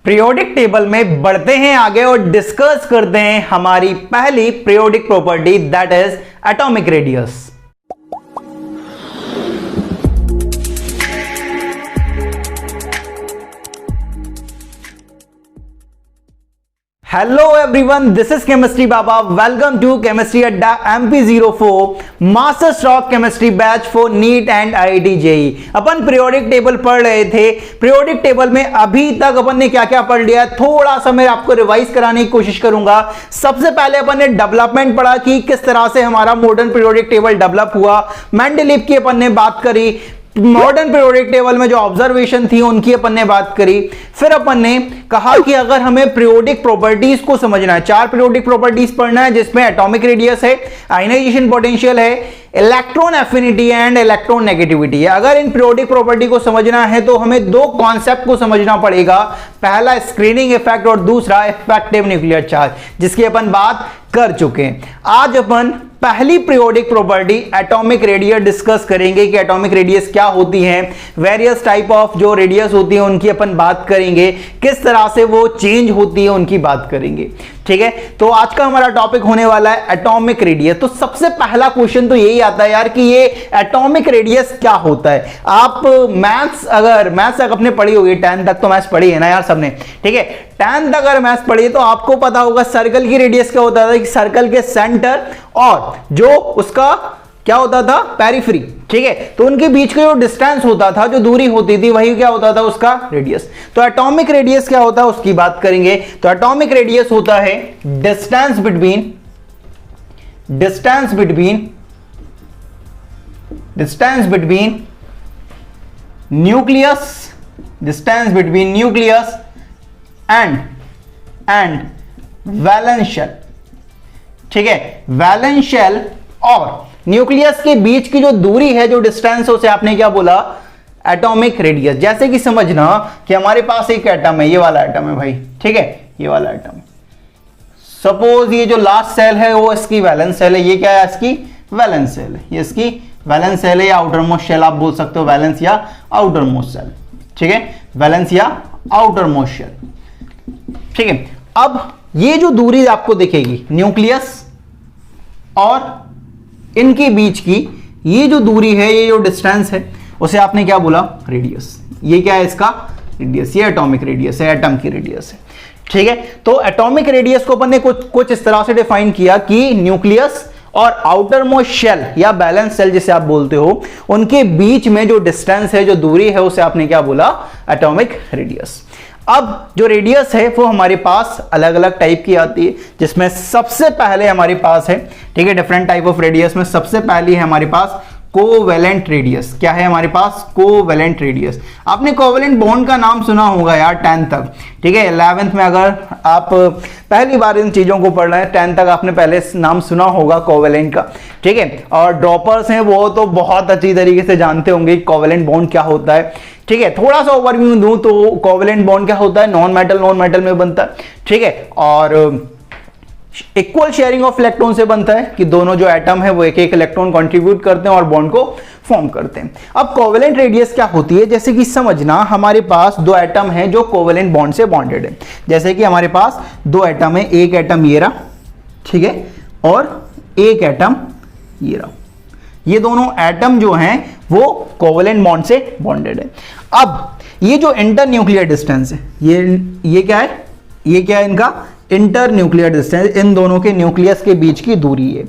Periodic table में बढ़ते हैं आगे और डिस्कस करते हैं हमारी पहली periodic property that is atomic radius. Hello everyone, this is chemistry Baba. Welcome to chemistry Adda MP04 master stroke chemistry batch for NEET and IIT JEE। अपन पीरियोडिक टेबल पढ़ रहे थे। पीरियोडिक टेबल में अभी तक अपन ने क्या क्या पढ़ लिया, थोड़ा सा मैं आपको रिवाइज कराने की कोशिश करूंगा। सबसे पहले अपन ने डेवलपमेंट पढ़ा कि किस तरह से हमारा मॉडर्न पीरियोडिक टेबल डेवलप हुआ। मेंडलीव की अपन ने बात करी। मॉडर्न पीरियोडिक टेबल में जो ऑब्जर्वेशन थी उनकी अपन ने बात करी। फिर अपन ने कहा कि अगर हमें पीरियोडिक प्रॉपर्टीज को समझना है, चार पीरियोडिक प्रॉपर्टीज पढ़ना है जिसमें एटॉमिक रेडियस है, आयनाइजेशन पोटेंशियल है, electron affinity and electron negativity है। अगर इन पीरियोडिक प्रॉपर्टी को समझना है तो हमें दो कॉन्सेप्ट को समझना पड़ेगा, पहला स्क्रीनिंग इफेक्ट और दूसरा इफेक्टिव न्यूक्लियर चार्ज, जिसकी अपन बात कर चुके हैं। आज अपन पहली periodic property atomic radius discuss करेंगे कि एटॉमिक रेडियस क्या होती है, वेरियस टाइप ऑफ जो रेडियस होती है उनकी अपन बात करेंगे, किस तरह से वो चेंज होती है उनकी बात करेंगे। ठीक है, तो आज का हमारा टॉपिक होने वाला है एटॉमिक रेडियस। तो सबसे पहला क्वेश्चन तो यही आता है यार कि ये एटॉमिक रेडियस क्या होता है। आप मैथ्स अगर अपने पढ़ी होगी, 10 तक तो मैथ्स पढ़ी है ना यार सबने। ठीक है, 10 तक अगर मैथ्स पढ़ी तो आपको पता होगा सर्कल की रेडियस क्या होता था कि सर्कल के सेंटर और जो उसका क्या होता था, पेरिफेरी। ठीक है, तो उनके बीच का जो डिस्टेंस होता था, जो दूरी होती थी, वही क्या होता था, उसका रेडियस। तो एटॉमिक रेडियस क्या होता है उसकी बात करेंगे। तो एटॉमिक रेडियस होता है distance between nucleus and valence shell. ठीक है, वैलेंस शेल और न्यूक्लियस के बीच की जो दूरी है, जो डिस्टेंस है, उसे आपने क्या बोला, एटॉमिक रेडियस। जैसे कि समझना कि हमारे पास एक एटम है, ये वाला एटम है भाई। ठीक है, ये वाला एटम, सपोज ये जो लास्ट सेल है वो इसकी वैलेंस सेल है। ये क्या है, इसकी वैलेंस सेल है। ये इसकी वैलेंस सेल है या आउटर मोस्ट शेल आप बोल सकते हो, वैलेंस या आउटर मोस्ट सेल। ठीक है, वैलेंस या आउटर मोस्ट शेल। ठीक है, अब ये जो दूरी आपको दिखेगी न्यूक्लियस और इनके बीच की ये जो दूरी है, ये जो डिस्टेंस है, उसे आपने क्या बोला, रेडियस। ये क्या है, इसका रेडियस। ये एटॉमिक रेडियस है, एटम की रेडियस है। ठीक है, तो एटॉमिक रेडियस को अपन ने कुछ इस तरह से डिफाइन किया कि न्यूक्लियस और आउटर मोस्ट शेल या बैलेंस सेल जिसे आप बोलते हो, उनके बीच में जो डिस्टेंस है, जो दूरी है, उसे आपने क्या बोला, एटॉमिक रेडियस। अब जो रेडियस है वो हमारे पास अलग अलग टाइप की आती है, जिसमें सबसे पहले हमारे पास है, ठीक है, डिफरेंट टाइप ऑफ रेडियस में सबसे पहली है हमारे पास कोवेलेंट रेडियस। क्या है हमारे पास, कोवेलेंट रेडियस। आपने कोवेलेंट बॉन्ड का नाम सुना होगा यार 10 तक। ठीक है, 11th में अगर आप पहली बार इन चीजों को पढ़ रहे हैं, 10 तक आपने पहले नाम सुना होगा कोवेलेंट का। ठीक है, और ड्रॉपर्स हैं वो तो बहुत अच्छी तरीके से जानते होंगे कोवेलेंट बॉन्ड क्या होता है। ठीक है, थोड़ा सा ओवरव्यू दूं तो कोवेलेंट बॉन्ड क्या होता है, नॉन मेटल में बनता है। ठीक है, और इक्वल शेयरिंग ऑफ इलेक्ट्रॉन से बनता है कि दोनों जो एटम है वो एक एक इलेक्ट्रॉन कंट्रीब्यूट करते हैं और बॉन्ड को फॉर्म करते हैं। अब कोवेलेंट रेडियस क्या होती है, जैसे कि समझना हमारे पास दो एटम हैं जो कोवेलेंट बॉन्ड से बॉन्डेड है। जैसे कि हमारे पास दो एटम है, एक एटम ये रहा, ठीक है, और एक एटम ये रहा। ये दोनों एटम जो हैं वो कोवेलेंट बॉन्ड से बॉन्डेड है। अब ये जो इंटर न्यूक्लियर डिस्टेंस है, ये क्या है, ये क्या है इनका इंटर न्यूक्लियर डिस्टेंस, इन दोनों के न्यूक्लियस के बीच की दूरी है।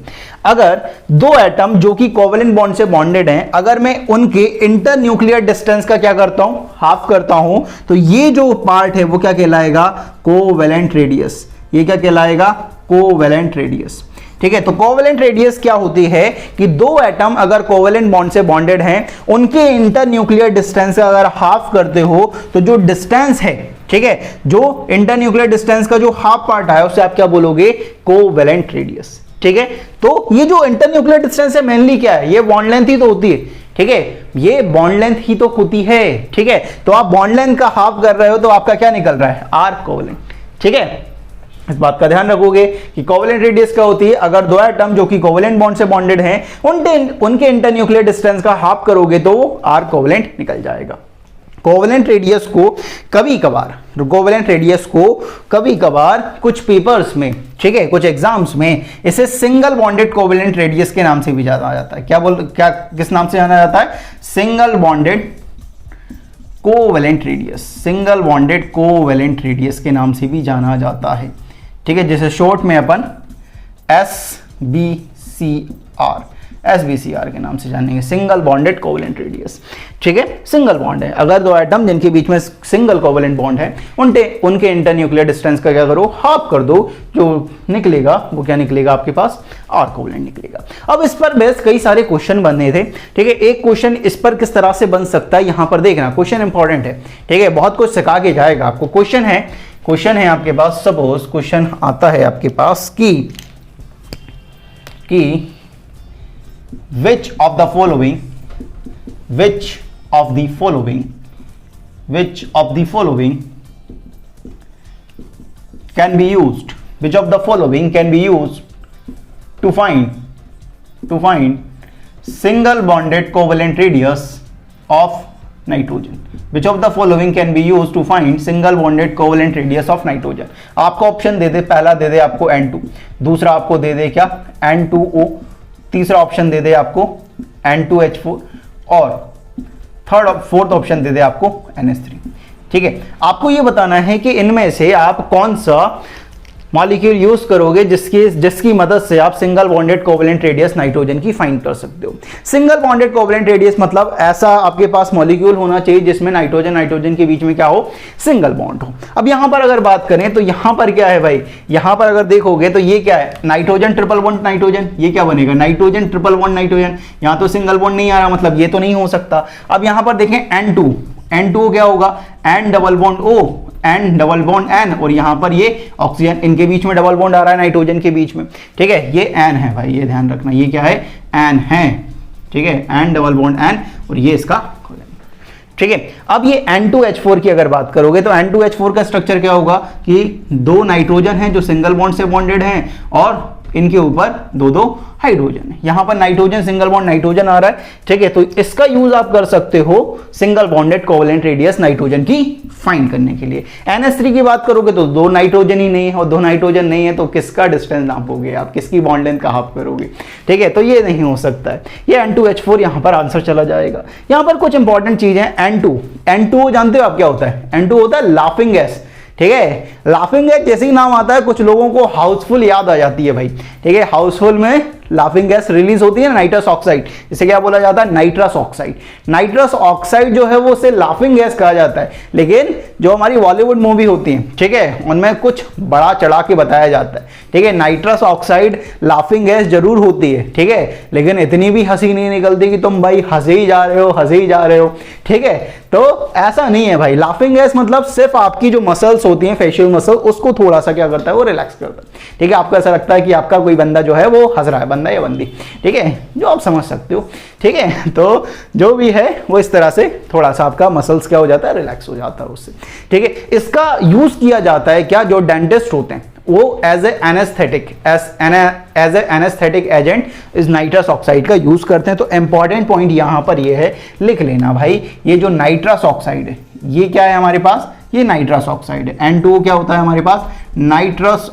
अगर दो एटम जो कि कोवेलेंट बॉन्ड से बॉन्डेड हैं, अगर मैं उनके इंटर न्यूक्लियर डिस्टेंस का क्या करता हूं, हाफ करता हूं, तो ये जो पार्ट है वो क्या कहलाएगा, कोवेलेंट रेडियस। ये क्या कहलाएगा, कोवेलेंट रेडियस। ठीक है, तो कोवेलेंट रेडियस क्या होती है कि दो एटम अगर कोवेलेंट बॉन्ड से बॉन्डेड हैं, उनके इंटर न्यूक्लियर डिस्टेंस का अगर हाफ करते हो तो जो डिस्टेंस है, ठीक है, जो इंटर न्यूक्लियर डिस्टेंस का जो हाफ पार्ट है उसे आप क्या बोलोगे, कोवेलेंट रेडियस। ठीक है, तो ये जो इंटर न्यूक्लियर डिस्टेंस है मेनली क्या है, ये बॉन्ड लेंथ ही तो होती है। ठीक है, ये बॉन्ड लेंथ ही तो होती है। ठीक है, तो आप बॉन्ड लेंथ का हाफ कर रहे हो तो आपका क्या निकल रहा है, आर कोवेलेंट। ठीक है, इस बात का ध्यान रखोगे कि कोवेलेंट रेडियस क्या होती है, अगर दो एटम जो कि कोवेलेंट बॉन्ड से बॉन्डेड हैं उनके इंटर न्यूक्लियर डिस्टेंस का हाफ करोगे तो आर कोवेलेंट निकल जाएगा। कोवेलेंट रेडियस को कभी कभार कुछ पेपर्स में, ठीक है, कुछ एग्जाम्स में इसे सिंगल बॉन्डेड कोवेलेंट रेडियस के नाम से भी जाना जाता है। किस नाम से जाना जाता है? सिंगल बॉन्डेड कोवेलेंट रेडियस के नाम से भी जाना जाता है, ठीक है, जिसे शॉर्ट में अपन SBCR के नाम से जानेंगे, सिंगल बॉन्डेड कोवेलेंट रेडियस, ठीक है। सिंगल बॉन्ड है, अगर दो एटम जिनके बीच में सिंगल कोवेलेंट बॉन्ड है उनके इंटरन्यूक्लियर डिस्टेंस का क्या करो, हाफ कर दो, जो निकलेगा वो क्या निकलेगा आपके पास, आर कोवेलेंट निकलेगा। अब इस पर बेस कई सारे क्वेश्चन बनने थे, ठीक है। एक क्वेश्चन इस पर किस तरह से बन सकता है, यहां पर देखना, क्वेश्चन इंपॉर्टेंट है, ठीक है, बहुत कुछ सिखा के जाएगा आपको। क्वेश्चन है आपके पास, सपोज क्वेश्चन आता है आपके पास कि which of the following can be used to find single bonded covalent radius of nitrogen? Which of the following can be used to find single bonded covalent radius of nitrogen? आपको option दे दे, पहला दे दे आपको N2, दूसरा आपको दे दे क्या, N2O, तीसरा option दे दे आपको N2H4 और fourth option दे दे आपको NH3, ठीक है। आपको ये बताना है कि इनमें से आप कौन सा मॉलिक्यूल यूज करोगे जिसकी मदद से आप single bonded covalent radius nitrogen की फाइंड कर सकते हो। सिंगल बॉन्डेड कोवेलेंट रेडियस मतलब ऐसा आपके पास मॉलिक्यूल होना चाहिए जिसमें नाइट्रोजन के बीच में क्या हो, सिंगल बॉन्ड हो। अब यहां पर अगर बात करें तो यहां पर क्या है भाई, यहां पर अगर देखोगे तो ये क्या है, नाइट्रोजन ट्रिपल बॉन्ड नाइट्रोजन, ये क्या बनेगा, नाइट्रोजन ट्रिपल बॉन्ड नाइट्रोजन। यहां तो सिंगल बॉन्ड नहीं आ रहा, मतलब ये तो नहीं हो सकता। अब यहां पर देखें N2 क्या होगा, N double bond O, N double bond N, और यहां पर ये ऑक्सीजन, इनके बीच में डबल बॉन्ड आ रहा है नाइट्रोजन के बीच में, ठीक है, ये N है भाई, ये ध्यान रखना, ये क्या है, N है, ठीक है, N डबल बॉन्ड N, और ये इसका, ठीक है। अब ये N2H4 की अगर बात करोगे तो N2H4 का स्ट्रक्चर क्या होगा कि दो नाइट्रोजन हैं जो सिंगल बॉन्ड से बॉन्डेड हैं और इनके ऊपर दो हाइड्रोजन है। यहां पर नाइट्रोजन, सिंगल बॉन्ड नाइट्रोजन आ रहा है, ठीक है, तो इसका यूज आप कर सकते हो single bonded covalent radius nitrogen की फाइंड करने के लिए। NH3 की बात करोगे तो दो नाइट्रोजन ही नहीं है, और दो नाइट्रोजन नहीं है तो किसका डिस्टेंस नापोगे आप, किसकी बॉन्ड लेंथ का हाफ करोगे, ठीक है, तो ये नहीं हो सकता है। ये N2H4 यहां पर आंसर चला जाएगा। यहां पर कुछ इंपॉर्टेंट चीज है, N2 जानते हो आप क्या होता है, N2 होता है लाफिंग गैस, ठीक है। लाफिंग गैस जैसे ही नाम आता है कुछ लोगों को हाउसफुल याद आ जाती है भाई, ठीक है। हाउसफुल में लाफिंग गैस रिलीज होती है, नाइट्रस ऑक्साइड, इसे क्या बोला जाता है, नाइट्रस ऑक्साइड। नाइट्रस ऑक्साइड जो है वो उसे लाफिंग गैस कहा जाता है, लेकिन जो हमारी बॉलीवुड मूवी होती है, ठीक है, उनमें कुछ बड़ा चढ़ा के बताया जाता है, ठीक है। नाइट्रस ऑक्साइड लाफिंग गैस जरूर होती है, ठीक है, लेकिन इतनी भी हंसी नहीं निकलती कि तुम भाई हंसे ही जा रहे हो, ठीक है। तो ऐसा नहीं है भाई, लाफिंग गैस मतलब सिर्फ आपकी जो मसल्स होती हैं, फेशियल मसल, उसको थोड़ा सा क्या करता है, वो रिलैक्स करता है, ठीक है। आपको ऐसा लगता है कि आपका कोई बंदा जो है वो हंस रहा है, बंदा या बंदी, ठीक है, जो आप समझ सकते हो, ठीक है। तो जो भी है वो इस तरह से थोड़ा सा आपका मसल्स क्या हो जाता है, रिलैक्स हो जाता है उससे, ठीक है। इसका यूज किया जाता है क्या, जो डेंटिस्ट होते हैं वो एज ए एनेस्थेटिक एजेंट इस नाइट्रस ऑक्साइड का यूज करते हैं। तो इंपॉर्टेंट पॉइंट यहां पर ये है, लिख लेना भाई, ये जो नाइट्रस ऑक्साइड है ये क्या है हमारे पास, ये नाइट्रस ऑक्साइड है। N2O क्या होता है हमारे पास, नाइट्रस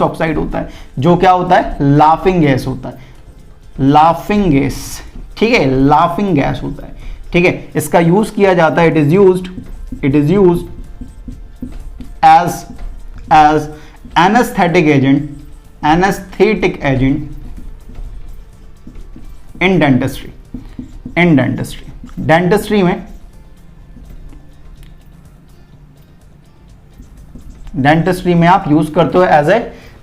ऑक्साइड होता है, जो क्या होता है, लाफिंग गैस होता है, लाफिंग गैस, ठीक है, लाफिंग गैस होता है, ठीक है। इसका यूज किया जाता है, it is used as anesthetic agent in dentistry में आप यूज करते हो एज ए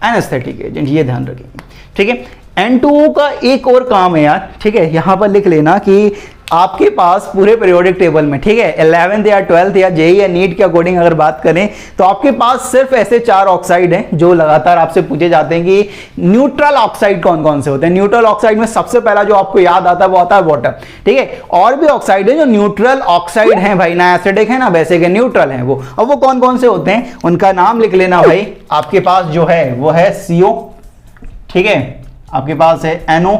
एनेस्थेटिक एजेंट, ये ध्यान रखेंगे, ठीक है। N2O का एक और काम है यार, ठीक है, यहां पर लिख लेना कि आपके पास पूरे पीरियोडिक टेबल में, ठीक है, 11th या 12th या जेईई या नीट के अकॉर्डिंग अगर बात करें तो आपके पास सिर्फ ऐसे 4 ऑक्साइड हैं जो लगातार आपसे पूछे जाते हैं कि न्यूट्रल ऑक्साइड कौन कौन से होते हैं। न्यूट्रल ऑक्साइड में सबसे पहला जो आपको याद आता है वो आता है वाटर, ठीक है। और भी ऑक्साइड है जो न्यूट्रल ऑक्साइड हैं भाई, ना एसिडिक है ना बेसिक है, न्यूट्रल है वो। अब वो कौन कौन से होते हैं उनका नाम लिख लेना भाई। आपके पास जो है वो है CO, ठीक है, आपके पास है NO,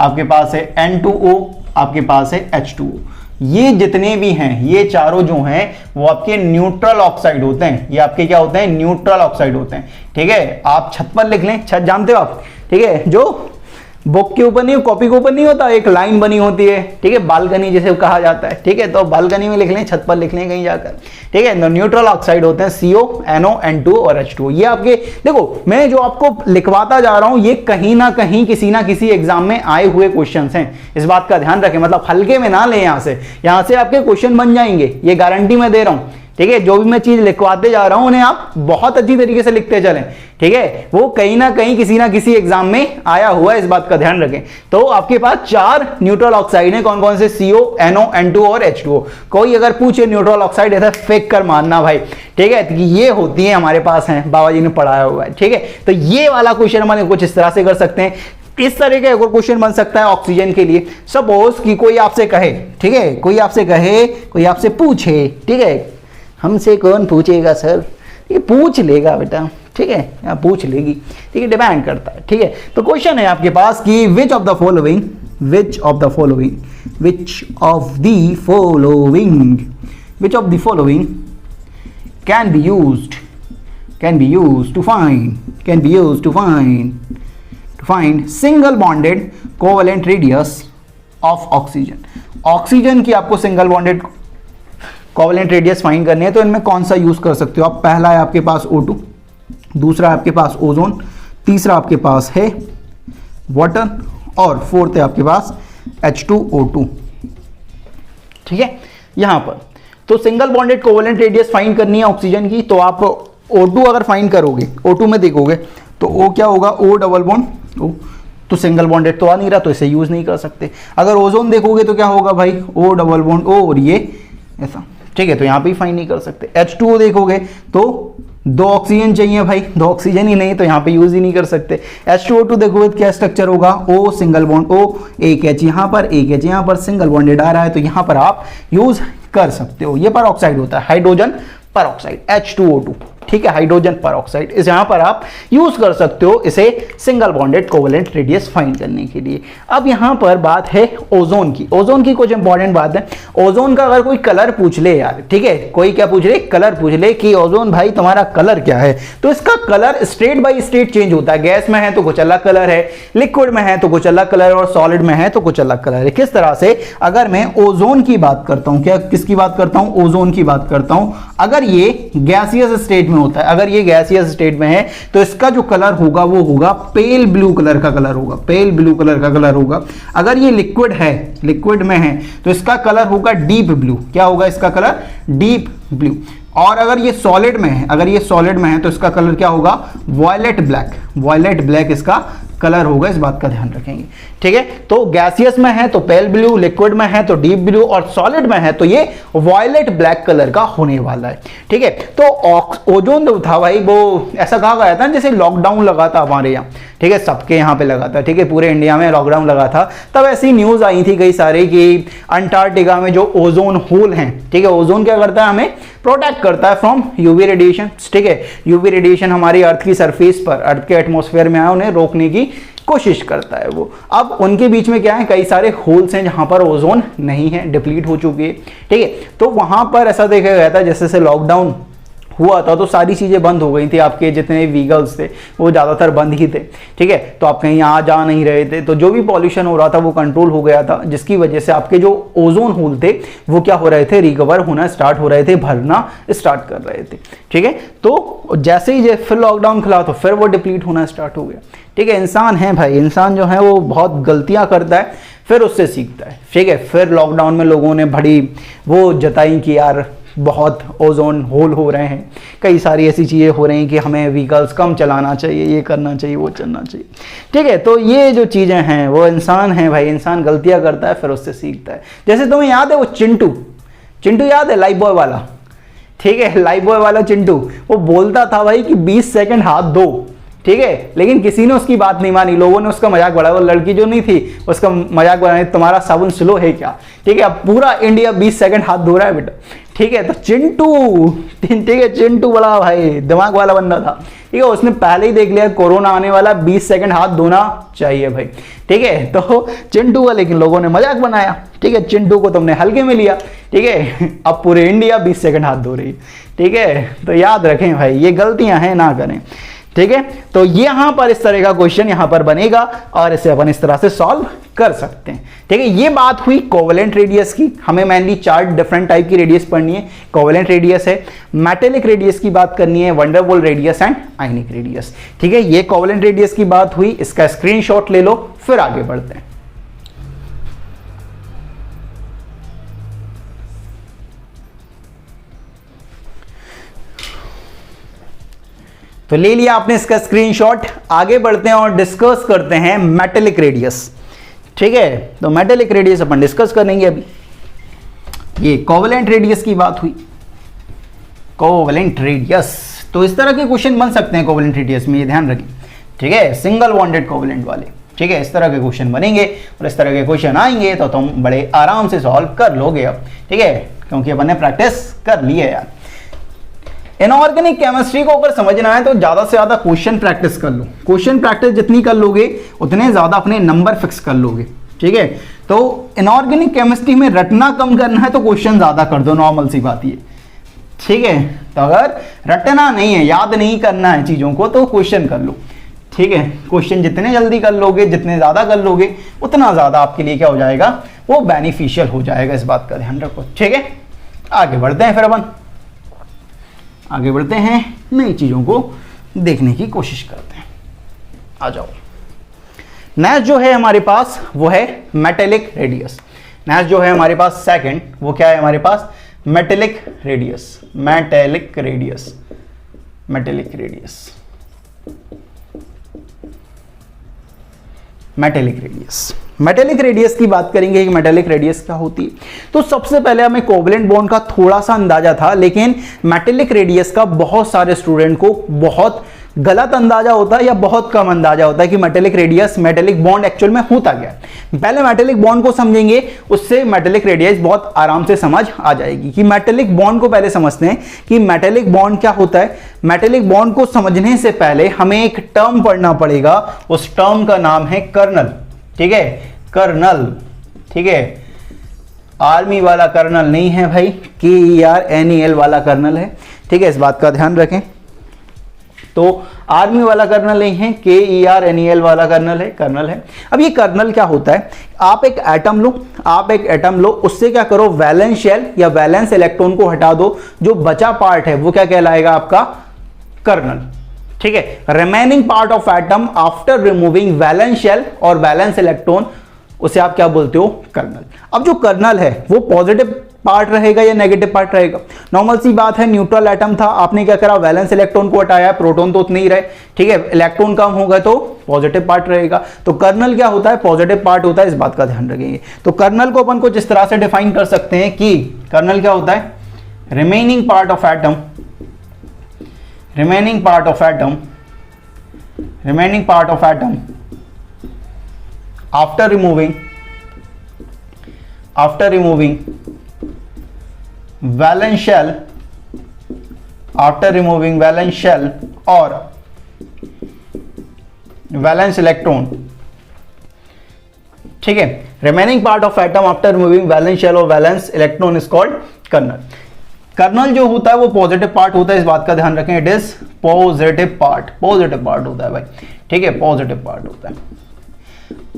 आपके पास है N2O, आपके पास है H2O। ये जितने भी हैं, ये चारों जो हैं वो आपके न्यूट्रल ऑक्साइड होते हैं। ये आपके क्या होते हैं? न्यूट्रल ऑक्साइड होते हैं। ठीक है, आप छत पर लिख लें, छत जानते हो आप, ठीक है, जो बुक के ऊपर नहीं, कॉपी के ऊपर नहीं होता, एक लाइन बनी होती है, ठीक है, बालकनी जिसे कहा जाता है, ठीक है, तो बालकनी में लिख लें, छत पर लिख लें कहीं जाकर, ठीक है। न्यूट्रल ऑक्साइड होते हैं CO, NO, N2 और H2। ये आपके, देखो मैं जो आपको लिखवाता जा रहा हूं ये कहीं ना कहीं किसी ना किसी एग्जाम में आए हुए क्वेश्चंस हैं, इस बात का ध्यान रखें, मतलब हल्के में ना लें, यहां से आपके क्वेश्चन बन जाएंगे, ये गारंटी मैं दे रहा हूं। ठीक है, जो भी मैं चीज लिखवाते जा रहा हूं उन्हें आप बहुत अच्छी तरीके से लिखते चलें। ठीक है, वो कहीं ना कहीं किसी ना किसी एग्जाम में आया हुआ है, इस बात का ध्यान रखें। तो आपके पास 4 न्यूट्रल ऑक्साइड हैं, कौन कौन से? CO, NO, N2 और H2O। कोई अगर पूछे न्यूट्रल ऑक्साइड, ऐसा फेंक कर मानना भाई, ठीक है, तो ये होती है, हमारे पास हैं, बाबा जी ने पढ़ाया हुआ है। ठीक है, तो ये वाला क्वेश्चन हमारे कुछ इस तरह से कर सकते हैं। इस तरह का एक और क्वेश्चन बन सकता है ऑक्सीजन के लिए। सपोज कि कोई आपसे कहे, ठीक है, कोई आपसे कहे, कोई आपसे पूछे, ठीक है, हमसे कौन पूछेगा सर, ये पूछ लेगा बेटा, ठीक है, या पूछ लेगी, ठीक है, डिपेंड करता है। ठीक है, तो क्वेश्चन है आपके पास कि which of the following can be used to find single bonded covalent radius of oxygen। Oxygen की आपको single bonded covalent radius find करनी है, तो इनमें कौन सा यूज कर सकते हो आप? पहला है आपके पास O2, दूसरा आपके पास ओजोन, तीसरा आपके पास है वाटर और फोर्थ है आपके पास H2O2। ठीक है, यहां पर तो single bonded covalent radius find करनी है ऑक्सीजन की, तो आप O2 अगर फाइंड करोगे, O2 में देखोगे तो O क्या होगा? O डबल बॉन्ड O, तो सिंगल बॉन्डेड तो आ नहीं रहा, तो इसे यूज नहीं कर सकते। अगर ओजोन देखोगे तो क्या होगा भाई? O डबल बॉन्ड O और ये ऐसा, ठीक है, तो यहां पे फाइंड नहीं कर सकते। H2O देखोगे तो 2 ऑक्सीजन चाहिए भाई, 2 ऑक्सीजन ही नहीं, तो यहां पे यूज ही नहीं कर सकते। H2O2 देखोगे तो क्या स्ट्रक्चर होगा? O सिंगल बॉन्ड O, एक H यहां पर, एक H यहां पर, सिंगल बॉन्डेड आ रहा है, तो यहां पर आप यूज कर सकते हो। ये पर ऑक्साइड होता है, हाइड्रोजन पर ऑक्साइड, H2O2। ठीक है, हाइड्रोजन पर ऑक्साइड, इस यहां पर आप यूज कर सकते हो इसे single bonded covalent radius find करने के लिए। अब यहां पर बात है ओजोन की। ओजोन की कुछ इंपॉर्टेंट बात है। ओजोन का अगर कोई कलर पूछ ले यार, ठीक है, कोई क्या पूछ ले? कलर पूछ ले कि ओजोन भाई तुम्हारा कलर क्या है, तो इसका colour state by state change होता है। गैस में है तो कुछ अलग कलर है, लिक्विड में है तो कुछ अलग कलर है, और सॉलिड में है तो कुछ अलग कलर है। किस तरह से? अगर मैं ओजोन की बात करता हूं, क्या किसकी बात करता हूं? ओजोन की बात करता हूं। अगर ये गैसियस स्टेट में होता है, अगर ये गैसियस स्टेट में है, तो इसका जो कलर होगा वो होगा पेल ब्लू कलर का कलर होगा, पेल ब्लू कलर का कलर होगा। अगर ये लिक्विड है, लिक्विड में है, तो इसका कलर होगा डीप ब्लू। क्या होगा इसका कलर? Deep blue. और अगर ये सॉलिड में है, अगर ये सॉलिड में है, तो इसका कलर क्या होगा? वॉयलेट ब्लैक, वॉयलेट ब्लैक इसका कलर होगा, इस बात का ध्यान रखेंगे। ठीक है, तो गैसियस में है तो पेल ब्लू, लिक्विड में है तो डीप ब्लू, और सॉलिड में है तो ये वॉयलेट ब्लैक कलर का होने वाला है। ठीक है, तो ओजोन जो था भाई, वो ऐसा कहा गया था जैसे लॉकडाउन लगा था हमारे यहाँ, ठीक है, सबके यहाँ पे लगा था, ठीक है, पूरे इंडिया में लॉकडाउन लगा था। तब ऐसी न्यूज आई थी कई सारी कि अंटार्कटिका में जो ओजोन होल है, ठीक है, ओजोन क्या करता है? हमें प्रोटेक्ट करता है फ्रॉम यूवी रेडिएशन। ठीक है, यूवी रेडिएशन हमारी अर्थ की सरफेस पर, अर्थ के एटमॉस्फेयर में आए, उन्हें रोकने की कोशिश करता है वो। अब उनके बीच में क्या है? कई सारे होल्स हैं जहां पर ओजोन नहीं है, डिप्लीट हो चुकी है। ठीक है, तो वहां पर ऐसा देखा गया था जैसे से लॉकडाउन हुआ था तो सारी चीजें बंद हो गई थी, आपके जितने व्हीकल्स थे वो ज्यादातर बंद ही थे। ठीक है, तो आप कहीं आ जा नहीं रहे थे, तो जो भी पॉल्यूशन हो रहा था वो कंट्रोल हो गया था, जिसकी वजह से आपके जो ओजोन होल थे वो क्या हो रहे थे? रिकवर होना स्टार्ट हो रहे थे, भरना स्टार्ट कर रहे थे। ठीक है, तो जैसे ही फिर लॉकडाउन खुला तो फिर वो डिप्लीट होना स्टार्ट हो गया। ठीक है, इंसान है भाई, इंसान जो है वो बहुत गलतियां करता है, फिर उससे सीखता है। ठीक है, फिर लॉकडाउन में लोगों ने बड़ी वो जताई कि यार बहुत ओजोन होल हो रहे हैं, कई सारी ऐसी चीज़ें हो रही हैं कि हमें व्हीकल्स कम चलाना चाहिए, ये करना चाहिए, वो चलना चाहिए। ठीक है, तो ये जो चीज़ें हैं वो इंसान है भाई, इंसान गलतियां करता है फिर उससे सीखता है। जैसे तुम्हें याद है वो चिंटू, चिंटू याद है लाइफ बॉय वाला? ठीक है, लाइफ बॉय वाला चिंटू, वो बोलता था भाई कि 20 सेकंड हाथ दो, ठीक है, लेकिन किसी ने उसकी बात नहीं मानी, लोगों ने उसका मजाक बढ़ाया। वो लड़की जो नहीं थी उसका मजाक बढ़ाया, तुम्हारा साबुन स्लो है क्या, ठीक है। अब पूरा इंडिया 20 सेकंड हाथ धो रहा है बेटा, ठीक है। तो चिंटू, ठीक है, चिंटू बड़ा भाई दिमाग वाला बंदा था, ठीक है, उसने पहले ही देख लिया कोरोना आने वाला, 20 सेकंड हाथ धोना चाहिए भाई, ठीक है। तो चिंटू का लेकिन लोगों ने मजाक बनाया, ठीक है, चिंटू को तुमने हल्के में लिया, ठीक है। अब पूरे इंडिया 20 सेकंड हाथ धो रही है, ठीक है। तो याद रखें भाई, ये गलतियां हैं, ना करें, ठीक है। तो यहां पर इस तरह का क्वेश्चन यहां पर बनेगा और इसे अपन इस तरह से सॉल्व कर सकते हैं, ठीक है। ये बात हुई कोवेलेंट रेडियस की। हमें मेनली 4 डिफरेंट टाइप की रेडियस पढ़नी है। कोवेलेंट रेडियस है, मेटेलिक रेडियस की बात करनी है, van der Waals radius and ionic radius, ठीक है। ये कोवेलेंट रेडियस की बात हुई, इसका स्क्रीनशॉट ले लो, फिर आगे बढ़ते हैं। तो ले लिया आपने इसका स्क्रीनशॉट, आगे बढ़ते हैं और डिस्कस करते हैं मेटेलिक रेडियस, ठीक है। तो मेटेलिक रेडियस अपन डिस्कस करेंगे अभी। ये कोवेलेंट रेडियस की बात हुई, कोवेलेंट रेडियस। तो इस तरह के क्वेश्चन बन सकते हैं कोवेलेंट रेडियस में, ये ध्यान रखें, ठीक है। सिंगल बॉन्डेड कोवेलेंट वाले, ठीक है, इस तरह के क्वेश्चन बनेंगे और इस तरह के क्वेश्चन आएंगे तो तुम बड़े आराम से सॉल्व कर लोगे अब, ठीक है, क्योंकि अपन ने प्रैक्टिस कर ली है यार। इनऑर्गेनिक केमिस्ट्री को अगर समझना है तो ज्यादा से ज्यादा क्वेश्चन प्रैक्टिस कर लो। क्वेश्चन प्रैक्टिस जितनी कर लोगे उतने ज्यादा अपने नंबर फिक्स कर लोगे, ठीक है। तो इनऑर्गेनिक केमिस्ट्री में रटना कम करना है तो क्वेश्चन ज्यादा कर दो, नॉर्मल सी बात ये, ठीक है। तो अगर रटना नहीं है, याद नहीं करना है चीजों को, तो क्वेश्चन कर लो, ठीक है। क्वेश्चन जितने जल्दी कर लोगे, जितने ज्यादा कर लोगे, उतना ज्यादा आपके लिए क्या हो जाएगा, वो बेनिफिशियल हो जाएगा। इस बात का ध्यान रखो, ठीक है। आगे बढ़ते हैं, फिर अपन आगे बढ़ते हैं, नई चीजों को देखने की कोशिश करते हैं। आ जाओ। नेक्स्ट जो है हमारे पास वो है मेटेलिक रेडियस। नेक्स्ट जो है हमारे पास सेकंड, वो क्या है हमारे पास, metallic radius. Metallic radius, metallic radius, metallic radius. Metallic radius की बात करेंगे कि मेटेलिक रेडियस क्या होती है। तो सबसे पहले हमें कोवेलेंट बॉन्ड का थोड़ा सा अंदाजा था, लेकिन मेटेलिक रेडियस का बहुत सारे स्टूडेंट को बहुत गलत अंदाजा होता है या बहुत कम अंदाजा होता है कि metallic radius, metallic bond actual में होता क्या है। पहले मेटेलिक बॉन्ड को समझेंगे, उससे मेटेलिक रेडियस बहुत आराम से समझ आ जाएगी। कि मेटेलिक बॉन्ड को पहले समझते हैं कि मेटेलिक बॉन्ड क्या होता है। मेटेलिक बॉन्ड को समझने से पहले हमें एक टर्म पढ़ना पड़ेगा, उस टर्म का नाम है कर्नल, ठीक है, कर्नल, ठीक है। आर्मी वाला कर्नल नहीं है भाई, KERNEL वाला कर्नल है, ठीक है, इस बात का ध्यान रखें। तो आर्मी वाला कर्नल नहीं है, KERNEL वाला कर्नल है। अब ये कर्नल क्या होता है, आप एक एटम लो, आप एक एटम लो, उससे क्या करो, वैलेंस शेल या वैलेंस इलेक्ट्रॉन को हटा दो, जो बचा पार्ट है वो क्या कहलाएगा, आपका कर्नल, ठीक है। Remaining part of atom after removing valence shell और वैलेंस इलेक्ट्रॉन, उसे आप क्या बोलते हो, कर्नल। अब जो कर्नल है वो पॉजिटिव पार्ट रहेगा या नेगेटिव पार्ट रहेगा। नॉर्मल सी बात है, न्यूट्रल एटम था, आपने क्या करा, वैलेंस इलेक्ट्रॉन को हटाया, प्रोटॉन तो उतने ही रहे, ठीक है, इलेक्ट्रॉन कम होगा तो पॉजिटिव पार्ट रहेगा। तो कर्नल क्या होता है, पॉजिटिव पार्ट होता है, इस बात का ध्यान रखेंगे। तो कर्नल को अपन को जिस तरह से डिफाइन कर सकते हैं कि कर्नल क्या होता है, remaining part of atom, remaining part of atom, remaining part of atom after removing valence shell, after removing valence shell और वैलेंस इलेक्ट्रॉन, ठीक है। Remaining part of atom after removing valence shell और valence electron is called kernel. Kernel जो होता है वो positive part होता है, इस बात का ध्यान रखें, it is positive part, positive part होता है भाई, ठीक है, पॉजिटिव पार्ट होता है।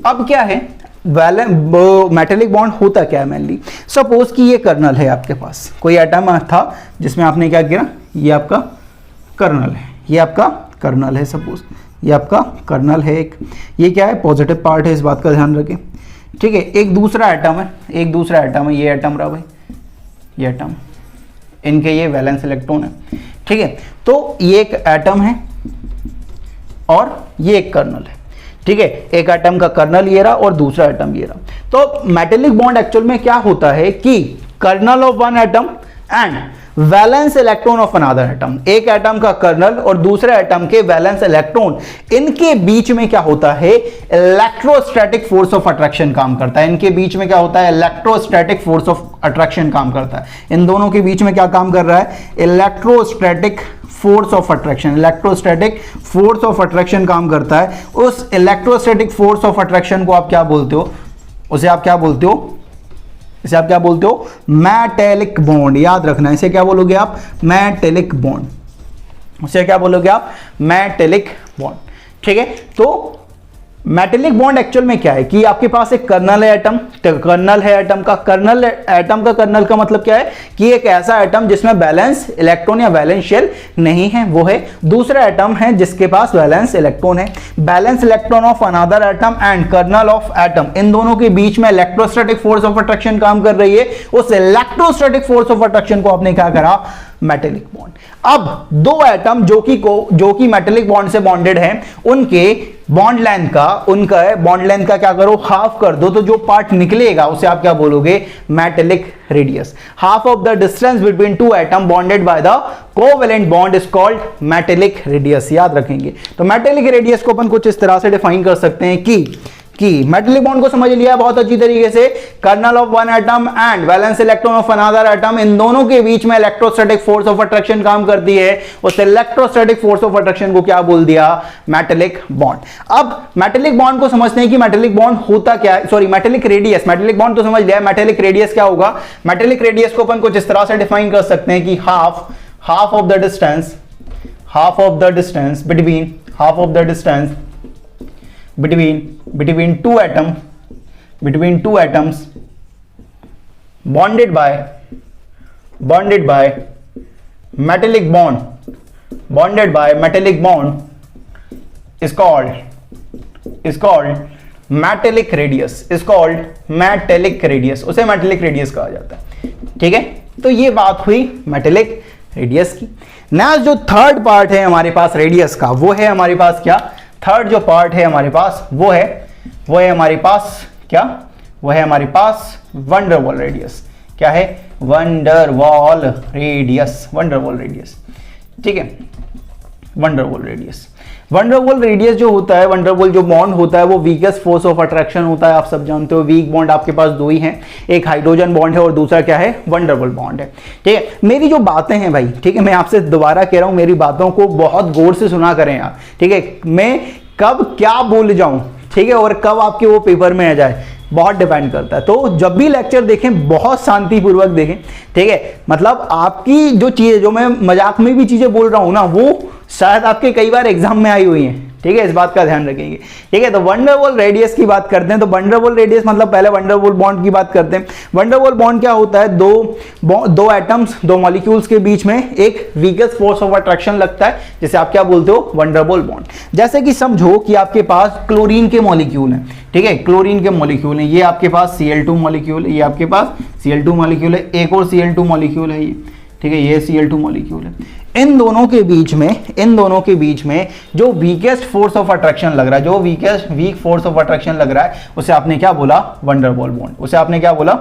अब क्या है, मेटेलिक बॉन्ड होता क्या है मेनली, सपोज कि ये कर्नल है आपके पास, कोई एटम था जिसमें आपने क्या किया, ये आपका कर्नल है, ये आपका कर्नल है, सपोज ये आपका कर्नल है एक, ये क्या है, पॉजिटिव पार्ट है, इस बात का ध्यान रखें, ठीक है। एक दूसरा एटम है, एक दूसरा एटम है, ये एटम रहा भाई, ये एटम, इनके ये वैलेंस इलेक्ट्रॉन है, ठीक है। तो ये एक एटम है और ये एक कर्नल है, ठीक है। एक एटम का कर्नल ये रहा और दूसरा एटम ये रहा। तो मेटेलिक बॉन्ड एक्चुअल में क्या होता है कि kernel of one atom and valence electron of another atom, एक एटम का कर्नल और दूसरे एटम के वैलेंस इलेक्ट्रॉन, इनके बीच में क्या होता है, इलेक्ट्रोस्टैटिक फोर्स ऑफ अट्रैक्शन काम करता है। इनके बीच में क्या होता है, इलेक्ट्रोस्टैटिक फोर्स ऑफ अट्रैक्शन काम करता है। इन दोनों के बीच में क्या काम कर रहा है, electrostatic force of attraction, electrostatic force of attraction काम करता है। उस इलेक्ट्रोस्टैटिक फोर्स ऑफ अट्रैक्शन को आप क्या बोलते हो, उसे आप क्या बोलते हो, इसे आप क्या बोलते हो, मेटेलिक बॉन्ड। याद रखना, इसे क्या बोलोगे आप, मेटेलिक बॉन्ड। उसे क्या बोलोगे आप, मेटेलिक बॉन्ड। ठीक है, तो मेटेलिक बॉन्ड एक्चुअल में क्या है कि आपके पास एक कर्नल है एटम, तो कर्नल है एटम का, कर्नल एटम का कर्नल का मतलब क्या है कि एक ऐसा एटम जिसमें बैलेंस इलेक्ट्रॉन या वैलेंस शेल नहीं है, वो है। दूसरा एटम है जिसके पास वैलेंस इलेक्ट्रॉन है। Balance electron of another atom and kernel of atom, इन दोनों के बीच में इलेक्ट्रोस्टैटिक फोर्स ऑफ अट्रैक्शन काम कर रही है। उस इलेक्ट्रोस्टैटिक फोर्स ऑफ अट्रैक्शन को आपने क्या करा, मेटेलिक बॉन्ड। अब दो एटम जो कि मेटेलिक बॉन्ड से बॉन्डेड हैं, उनके बॉन्ड लेंथ का, उनका बॉन्ड लेंथ का क्या करो, हाफ कर दो, तो जो पार्ट निकलेगा उसे आप क्या बोलोगे, metallic radius. Half of the distance between two atom bonded by the covalent bond is called metallic radius. याद रखेंगे। तो मेटेलिक रेडियस को अपन कुछ इस तरह से डिफाइन कर सकते हैं कि मेटेलिक बॉन्ड को समझ लिया बहुत अच्छी तरीके से, kernel of one atom and valence electron of another atom, इन दोनों के बीच में इलेक्ट्रोस्टैटिक फोर्स ऑफ अट्रैक्शन काम करती है। उस इलेक्ट्रोस्टैटिक फोर्स ऑफ अट्रैक्शन को क्या बोल दिया, मेटेलिक बॉन्ड। अब मेटेलिक बॉन्ड को समझते हैं कि मेटेलिक बॉन्ड होता क्या है, sorry metallic radius, metallic bond तो समझ लिया, मेटेलिक रेडियस क्या होगा। मेटेलिक रेडियस को अपन कुछ इस तरह से डिफाइन कर सकते हैं कि half of the distance between two atoms bonded by metallic bond is called metallic radius, उसे metallic radius कहा जाता है। ठीक है, तो ये बात हुई मेटेलिक रेडियस की। नेक्स्ट जो थर्ड पार्ट है हमारे पास रेडियस का, वो है हमारे पास क्या, थर्ड जो पार्ट है हमारे पास वो है हमारे पास क्या, वो है हमारे पास वंडरवॉल रेडियस। क्या है, वंडरवॉल रेडियस। ठीक है, वंडरवॉल रेडियस जो होता है, वंडरवॉल जो बॉन्ड होता है वो वीकेस्ट फोर्स ऑफ अट्रैक्शन होता है। आप सब जानते हो वीक बॉन्ड आपके पास दो ही हैं, एक हाइड्रोजन बॉन्ड है और दूसरा क्या है, वंडरवॉल बॉन्ड है। ठीक है, मेरी जो बातें हैं भाई, ठीक है, मैं आपसे दोबारा कह रहा हूं, मेरी बातों को बहुत गौर से सुना करें आप। ठीक है, मैं कब क्या बोल जाऊं, ठीक है, और कब आपके वो पेपर में आ जाए, बहुत डिपेंड करता है। तो जब भी लेक्चर देखें बहुत शांतिपूर्वक देखें। ठीक है, मतलब आपकी जो चीजें, जो मैं मजाक में भी चीजें बोल रहा हूं ना, वो शायद आपके कई बार एग्जाम में आई हुई हैं। ठीक है, इस बात का ध्यान रखेंगे। ठीक है, तो वंडरवॉल रेडियस की बात करते हैं। तो वंडरवॉल रेडियस मतलब पहले वंडरवॉल बॉन्ड की बात करते हैं। वंडरवॉल बॉन्ड क्या होता है, दो एटम्स, दो मॉलिक्यूल्स के बीच में एक वीकेस्ट फोर्स ऑफ अट्रैक्शन लगता है, जिसे आप क्या बोलते हो, वंडरवॉल बॉन्ड। जैसे कि समझो कि आपके पास क्लोरीन के मॉलिक्यूल है। ठीक है, क्लोरीन के मॉलिक्यूल है, ये आपके पास Cl2 मॉलिक्यूल है, ये आपके पास Cl2 मॉलिक्यूल है, एक और Cl2 मॉलिक्यूल है ये। ठीक है, ये Cl2 मॉलिक्यूल है। इन दोनों के बीच में जो वीकेस्ट फोर्स ऑफ अट्रैक्शन लग रहा है, जो वीक फोर्स ऑफ अट्रैक्शन लग रहा है, उसे आपने क्या बोला, वंडरवॉल बॉन्ड। उसे आपने क्या बोला,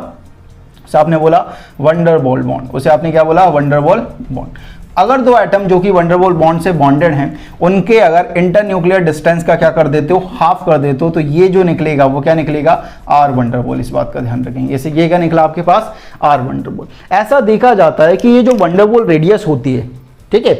वंडरवॉल बॉन्ड। अगर दो एटम जो कि वंडरवॉल बॉन्ड से बॉन्डेड हैं, उनके अगर इंटरन्यूक्लियर डिस्टेंस का क्या कर देते हो, हाफ कर देते हो, तो ये जो निकलेगा वो क्या निकलेगा, आर वंडरवॉल। इस बात का ध्यान रखेंगे। जैसे ये क्या निकला आपके पास, आर वंडरवॉल। ऐसा देखा जाता है कि ये जो वंडरवॉल रेडियस होती है, ठीक है,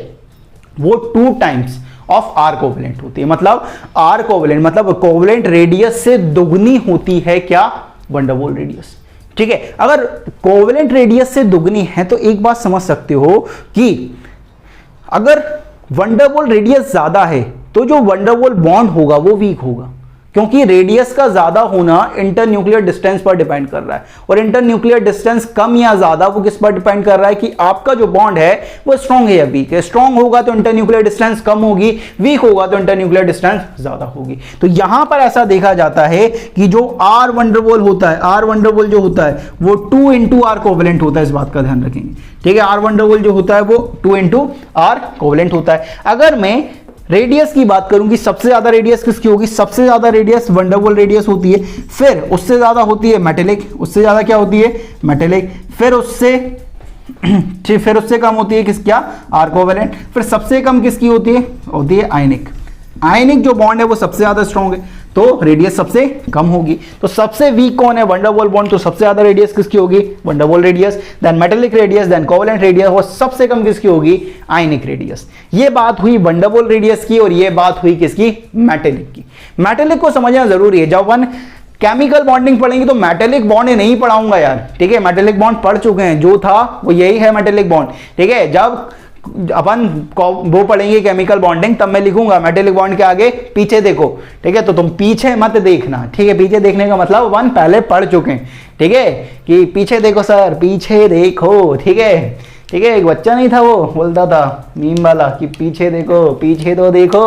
वो 2 टाइम्स ऑफ आर कोवेलेंट होती है। मतलब आर कोवेलेंट मतलब कोवेलेंट रेडियस से दुगनी होती है क्या, वंडरवॉल रेडियस। ठीक है, अगर कोवेलेंट रेडियस से दुगनी है तो एक बात समझ सकते हो कि अगर वंडरवॉल रेडियस ज्यादा है तो जो वंडरवॉल बॉन्ड होगा वो वीक होगा, क्योंकि रेडियस का ज्यादा होना इंटरन्यूक्लियर डिस्टेंस पर डिपेंड कर रहा है। और इंटरन्यूक्लियर डिस्टेंस कम या ज्यादा वो किस पर डिपेंड कर रहा है कि आपका जो बॉन्ड है वो स्ट्रॉन्ग है या वीक है। स्ट्रॉन्ग होगा तो इंटरन्यूक्लियर डिस्टेंस कम होगी, वीक होगा तो इंटरन्यूक्लियर डिस्टेंस ज्यादा होगी। तो यहां पर ऐसा देखा जाता है कि जो आर वंडरवॉल होता है, आर वंडरवॉल जो होता है वो 2 इंटू आर कोवेलेंट होता है। इस बात का ध्यान रखेंगे। ठीक है, आर वंडरवॉल जो होता है वो 2 इंटू आर कोवेलेंट होता है। अगर मैं रेडियस की बात करूंगी, सबसे ज्यादा रेडियस किसकी होगी, सबसे ज्यादा रेडियस वंडरवॉल रेडियस होती है, फिर उससे ज्यादा होती है मेटेलिक, उससे ज्यादा क्या होती है, मेटेलिक, फिर उससे ठीक, फिर उससे कम होती है किस क्या, आर कोवेलेंट। फिर सबसे कम किसकी होती है आयनिक। आयनिक जो बॉन्ड है वो सबसे ज्यादा स्ट्रॉन्ग है, तो रेडियस सबसे कम होगी। तो सबसे वीक कौन है, वंडरवॉल बॉन्ड, तो सबसे ज्यादा रेडियस किसकी होगी, van der Waals radius, then metallic radius, then covalent radius, और सबसे कम किसकी होगी, आयनिक रेडियस। ये बात हुई वंडरवॉल रेडियस की, और ये बात हुई किसकी, मेटेलिक की। मेटेलिक को समझना जरूरी है, जब अपन केमिकल बॉन्डिंग पढ़ेंगे तो मेटेलिक बॉन्ड नहीं पढ़ाऊंगा यार, ठीक है, मेटेलिक बॉन्ड पढ़ चुके हैं, जो था वो यही है मेटेलिक बॉन्ड, ठीक है। जब अपन वो पढ़ेंगे केमिकल बॉन्डिंग, तब मैं लिखूंगा मेटेलिक बॉन्ड के आगे पीछे देखो, ठीक है। तो तुम पीछे मत देखना, ठीक है, पीछे देखने का मतलब अपन पहले पढ़ चुके हैं, ठीक है, कि पीछे देखो सर, पीछे देखो, ठीक है, ठीक है। एक बच्चा नहीं था वो बोलता था मीम वाला कि पीछे देखो, पीछे तो देखो,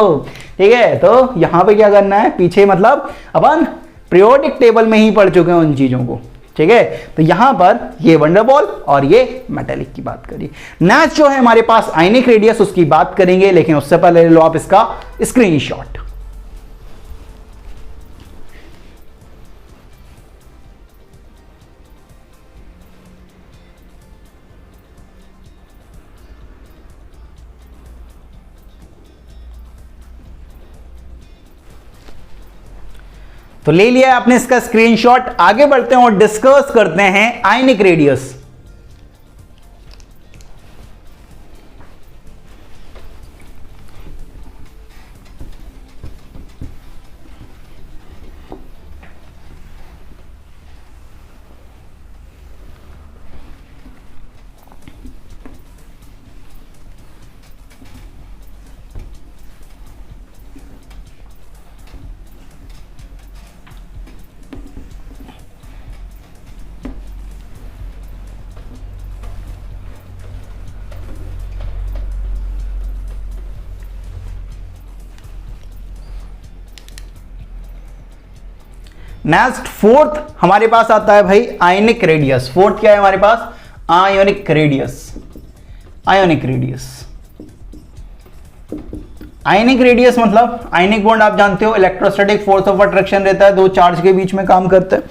ठीक है। तो यहां पे क्या करना है, पीछे मतलब अपन पीरियोडिक टेबल में ही पढ़ चुके हैं उन चीजों को, ठीक है। तो यहां पर ये वंडरवॉल और ये मेटेलिक की बात करिए। नेक्स्ट जो है हमारे पास आयनिक रेडियस, उसकी बात करेंगे, लेकिन उससे पहले ले लो आप इसका स्क्रीनशॉट। तो ले लिया आपने इसका स्क्रीनशॉट। आगे बढ़ते हैं और डिस्कस करते हैं आयनिक रेडियस। नेक्स्ट फोर्थ हमारे पास आता है भाई आयनिक रेडियस। फोर्थ क्या है हमारे पास, ionic radius. Ionic radius, ionic radius मतलब आयनिक बॉन्ड आप जानते हो, इलेक्ट्रोस्टैटिक फोर्स ऑफ अट्रैक्शन रहता है, दो चार्ज के बीच में काम करता है,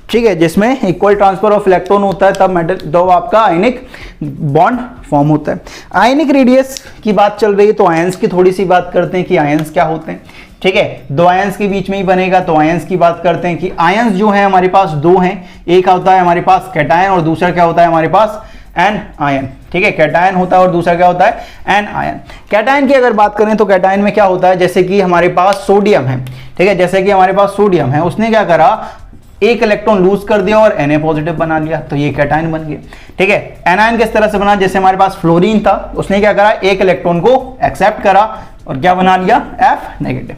ठीक है, जिसमें इक्वल ट्रांसफर ऑफ इलेक्ट्रॉन होता है, तब मेटल दो आपका आयनिक बॉन्ड फॉर्म होता है। आयनिक रेडियस की बात चल रही है तो आयंस की थोड़ी सी बात करते हैं कि आयंस क्या होते हैं, ठीक है। दो आयंस के बीच में ही बनेगा, तो आयंस की बात करते हैं कि आयंस जो है हमारे पास दो हैं, एक होता है हमारे पास कैटायन और दूसरा क्या होता है हमारे पास एन आयन, ठीक है। कैटायन होता है और दूसरा क्या होता है एन आयन। कैटायन की अगर बात करें तो कैटायन में क्या होता है, जैसे कि हमारे पास सोडियम है, ठीक है, जैसे कि हमारे पास सोडियम है, उसने क्या करा, एक इलेक्ट्रॉन लूज कर दिया और Na पॉजिटिव बना लिया, तो ये कैटायन बन गया, ठीक है। एनायन किस तरह से बना, जैसे हमारे पास फ्लोरीन था, उसने क्या करा, एक इलेक्ट्रॉन को एक्सेप्ट करा और क्या बना लिया, F नेगेटिव।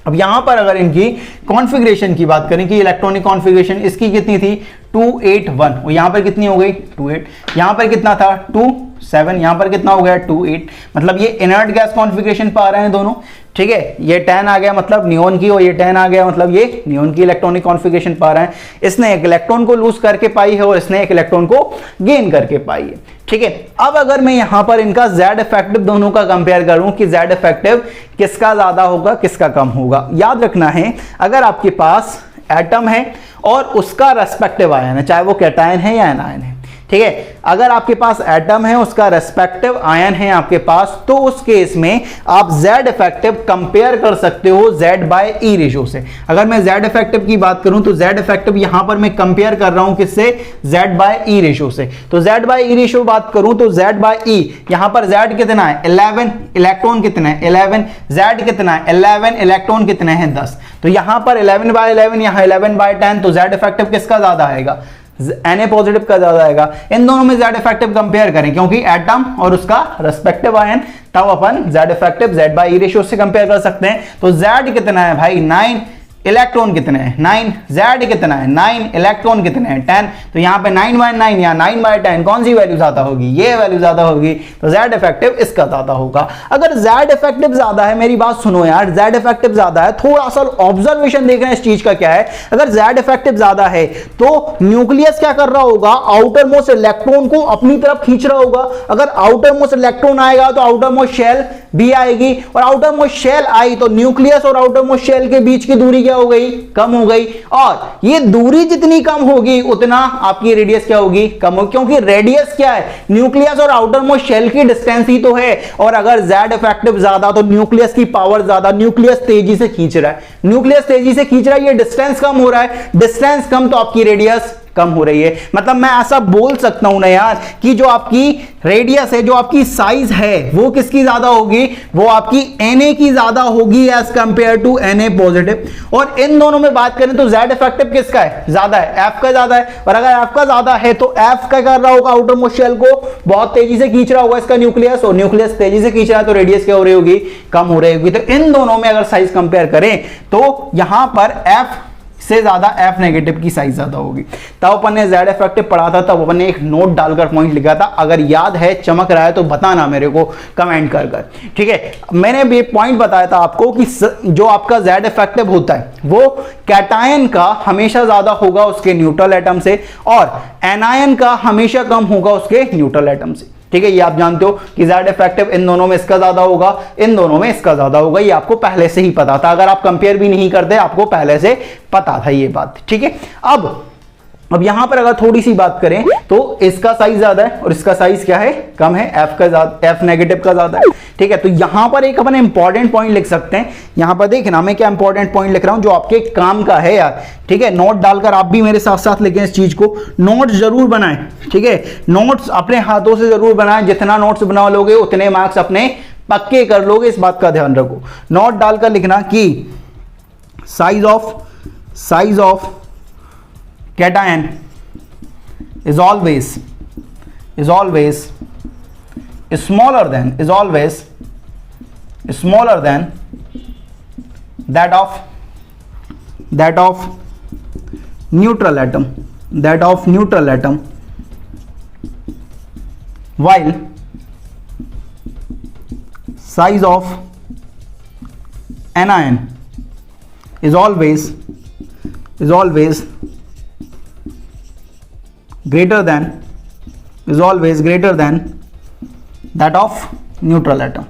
अब यहां पर अगर इनकी कॉन्फ़िगरेशन की बात करें कि इलेक्ट्रॉनिक कॉन्फ़िगरेशन इसकी कितनी थी 281, और यहां पर कितनी हो गई 28, यहां पर कितना था 27, यहां पर कितना हो गया 28, मतलब ये इनर्ट गैस कॉन्फ़िगरेशन पा रहे हैं दोनों, ठीक है। ये 10 आ गया मतलब नियोन की, और ये 10 आ गया मतलब ये नियोन की इलेक्ट्रॉनिक कॉन्फ़िगरेशन पा रहे हैं। इसने एक इलेक्ट्रॉन को लूज करके पाई है और इसने एक इलेक्ट्रॉन को गेन करके पाई है, ठीक है। अब अगर मैं यहां पर इनका Z इफेक्टिव दोनों का कंपेयर करूं कि Z इफेक्टिव किसका ज्यादा होगा किसका कम होगा, याद रखना है अगर आपके पास एटम है और उसका रेस्पेक्टिव आयन है, चाहे वो कैटायन है या एनायन है, ठीक है, अगर आपके पास एटम है उसका रेस्पेक्टिव आयन है आपके पास, तो उस केस में आप Z इफेक्टिव कंपेयर कर सकते हो Z/E रेशो से। अगर मैं Z इफेक्टिव की बात करूं तो Z इफेक्टिव यहां पर मैं कंपेयर कर रहा हूं किससे, Z/E रेशो से। तो Z/E रेशो बात करूं तो Z/E, यहां पर Z कितना है 11, इलेक्ट्रॉन कितना है 11, Z कितना है 11, इलेक्ट्रॉन कितने हैं 10, तो यहां पर 11/11, यहां 11/10, तो Z इफेक्टिव किसका ज्यादा आएगा, Na पॉजिटिव का ज्यादा आएगा। इन दोनों में Z इफेक्टिव कंपेयर करें, क्योंकि एटम और उसका रेस्पेक्टिव आयन, तब अपन Z इफेक्टिव Z/E रेशियो से कंपेयर कर सकते हैं। तो Z कितना है भाई 9, इलेक्ट्रॉन कितने हैं 9, Z कितना है 9, इलेक्ट्रॉन कितने हैं 10, तो यहां पे 9/9 या 9/10 कौन सी वैल्यू ज्यादा होगी, ये वैल्यू ज्यादा होगी, तो Z इफेक्टिव इसका ज्यादा होगा। अगर Z इफेक्टिव ज्यादा है, मेरी बात सुनो यार, Z इफेक्टिव ज्यादा है, थोड़ा सा ऑब्जर्वेशन देख रहे हैं इस चीज का क्या है, अगर Z इफेक्टिव ज्यादा है तो न्यूक्लियस क्या कर रहा होगा, आउटर मोस्ट इलेक्ट्रॉन को अपनी तरफ खींच रहा होगा। अगर आउटर मोस्ट इलेक्ट्रॉन आएगा तो आउटर मोस्ट शेल बी आएगी, और आउटर मोस्ट शेल आई तो न्यूक्लियस और आउटर मोस्ट शेल के बीच की दूरी क्या हो गई, कम हो गई, और ये दूरी जितनी कम होगी उतना आपकी रेडियस क्या होगी, कम होगी, क्योंकि रेडियस क्या है, न्यूक्लियस और आउटर मोस्ट शेल की डिस्टेंस ही तो है, और अगर Z इफेक्टिव ज्यादा तो न्यूक्लियस की पावर ज्यादा, न्यूक्लियस तेजी से खींच रहा है, न्यूक्लियस तेजी से खींच रहा है, ये डिस्टेंस कम हो रहा है, डिस्टेंस कम तो आपकी रेडियस कम हो रही है। मतलब मैं ऐसा बोल सकता हूं ना यार कि जो आपकी रेडियस है, जो आपकी साइज है, वो किसकी ज्यादा होगी, वो आपकी Na की ज्यादा होगी as compare to Na positive. और इन दोनों में बात करें तो Z इफेक्टिव किसका है, ज्यादा है, F का ज्यादा है, और अगर F का ज्यादा है तो F का कर रहा होगा, आउटर मोस्ट शेल को बहुत तेजी से खींच रहा होगा इसका न्यूक्लियस, और न्यूक्लियस तेजी से खींच रहा है तो रेडियस क्या हो रही होगी, कम हो रही होगी। तो इन दोनों में अगर साइज कंपेयर करें तो यहां पर F से ज्यादा F नेगेटिव की साइज ज्यादा होगी। तब अपन ने Z इफेक्टिव पढ़ा था, तब अपन ने एक नोट डालकर पॉइंट लिखा था, अगर याद है, चमक रहा है तो बताना मेरे को कमेंट कर कर, ठीक है। मैंने भी पॉइंट बताया था आपको कि जो आपका Z इफेक्टिव होता है वो कैटायन का हमेशा ज्यादा होगा उसके न्यूट्रल एटम से, और एनायन का हमेशा कम होगा उसके न्यूट्रल एटम से, ठीक है। ये आप जानते हो कि Z इफेक्टिव इन दोनों में इसका ज्यादा होगा, इन दोनों में इसका ज्यादा होगा, ये आपको पहले से ही पता था, अगर आप कंपेयर भी नहीं करते आपको पहले से पता था ये बात, ठीक है। अब यहां पर अगर थोड़ी सी बात करें तो इसका साइज ज्यादा है और इसका साइज क्या है, कम है, F नेगेटिव का ज्यादा है, ठीक है। तो यहां पर एक अपन इंपॉर्टेंट पॉइंट लिख सकते हैं, यहां पर देखना मैं क्या इंपॉर्टेंट पॉइंट लिख रहा हूं जो आपके काम का है यार, ठीक है। नोट डालकर आप भी मेरे साथ साथ लिखें इस चीज को, नोट्स जरूर बनाएं, ठीक है। नोट्स अपने हाथों से जरूर बनाएं, जितना नोट्स बना लोगे उतने मार्क्स अपने पक्के कर लोगे, इस बात का ध्यान रखो। नोट डालकर लिखना कि size of cation is always smaller than that of neutral atom, while size of anion is always greater than that of neutral atom,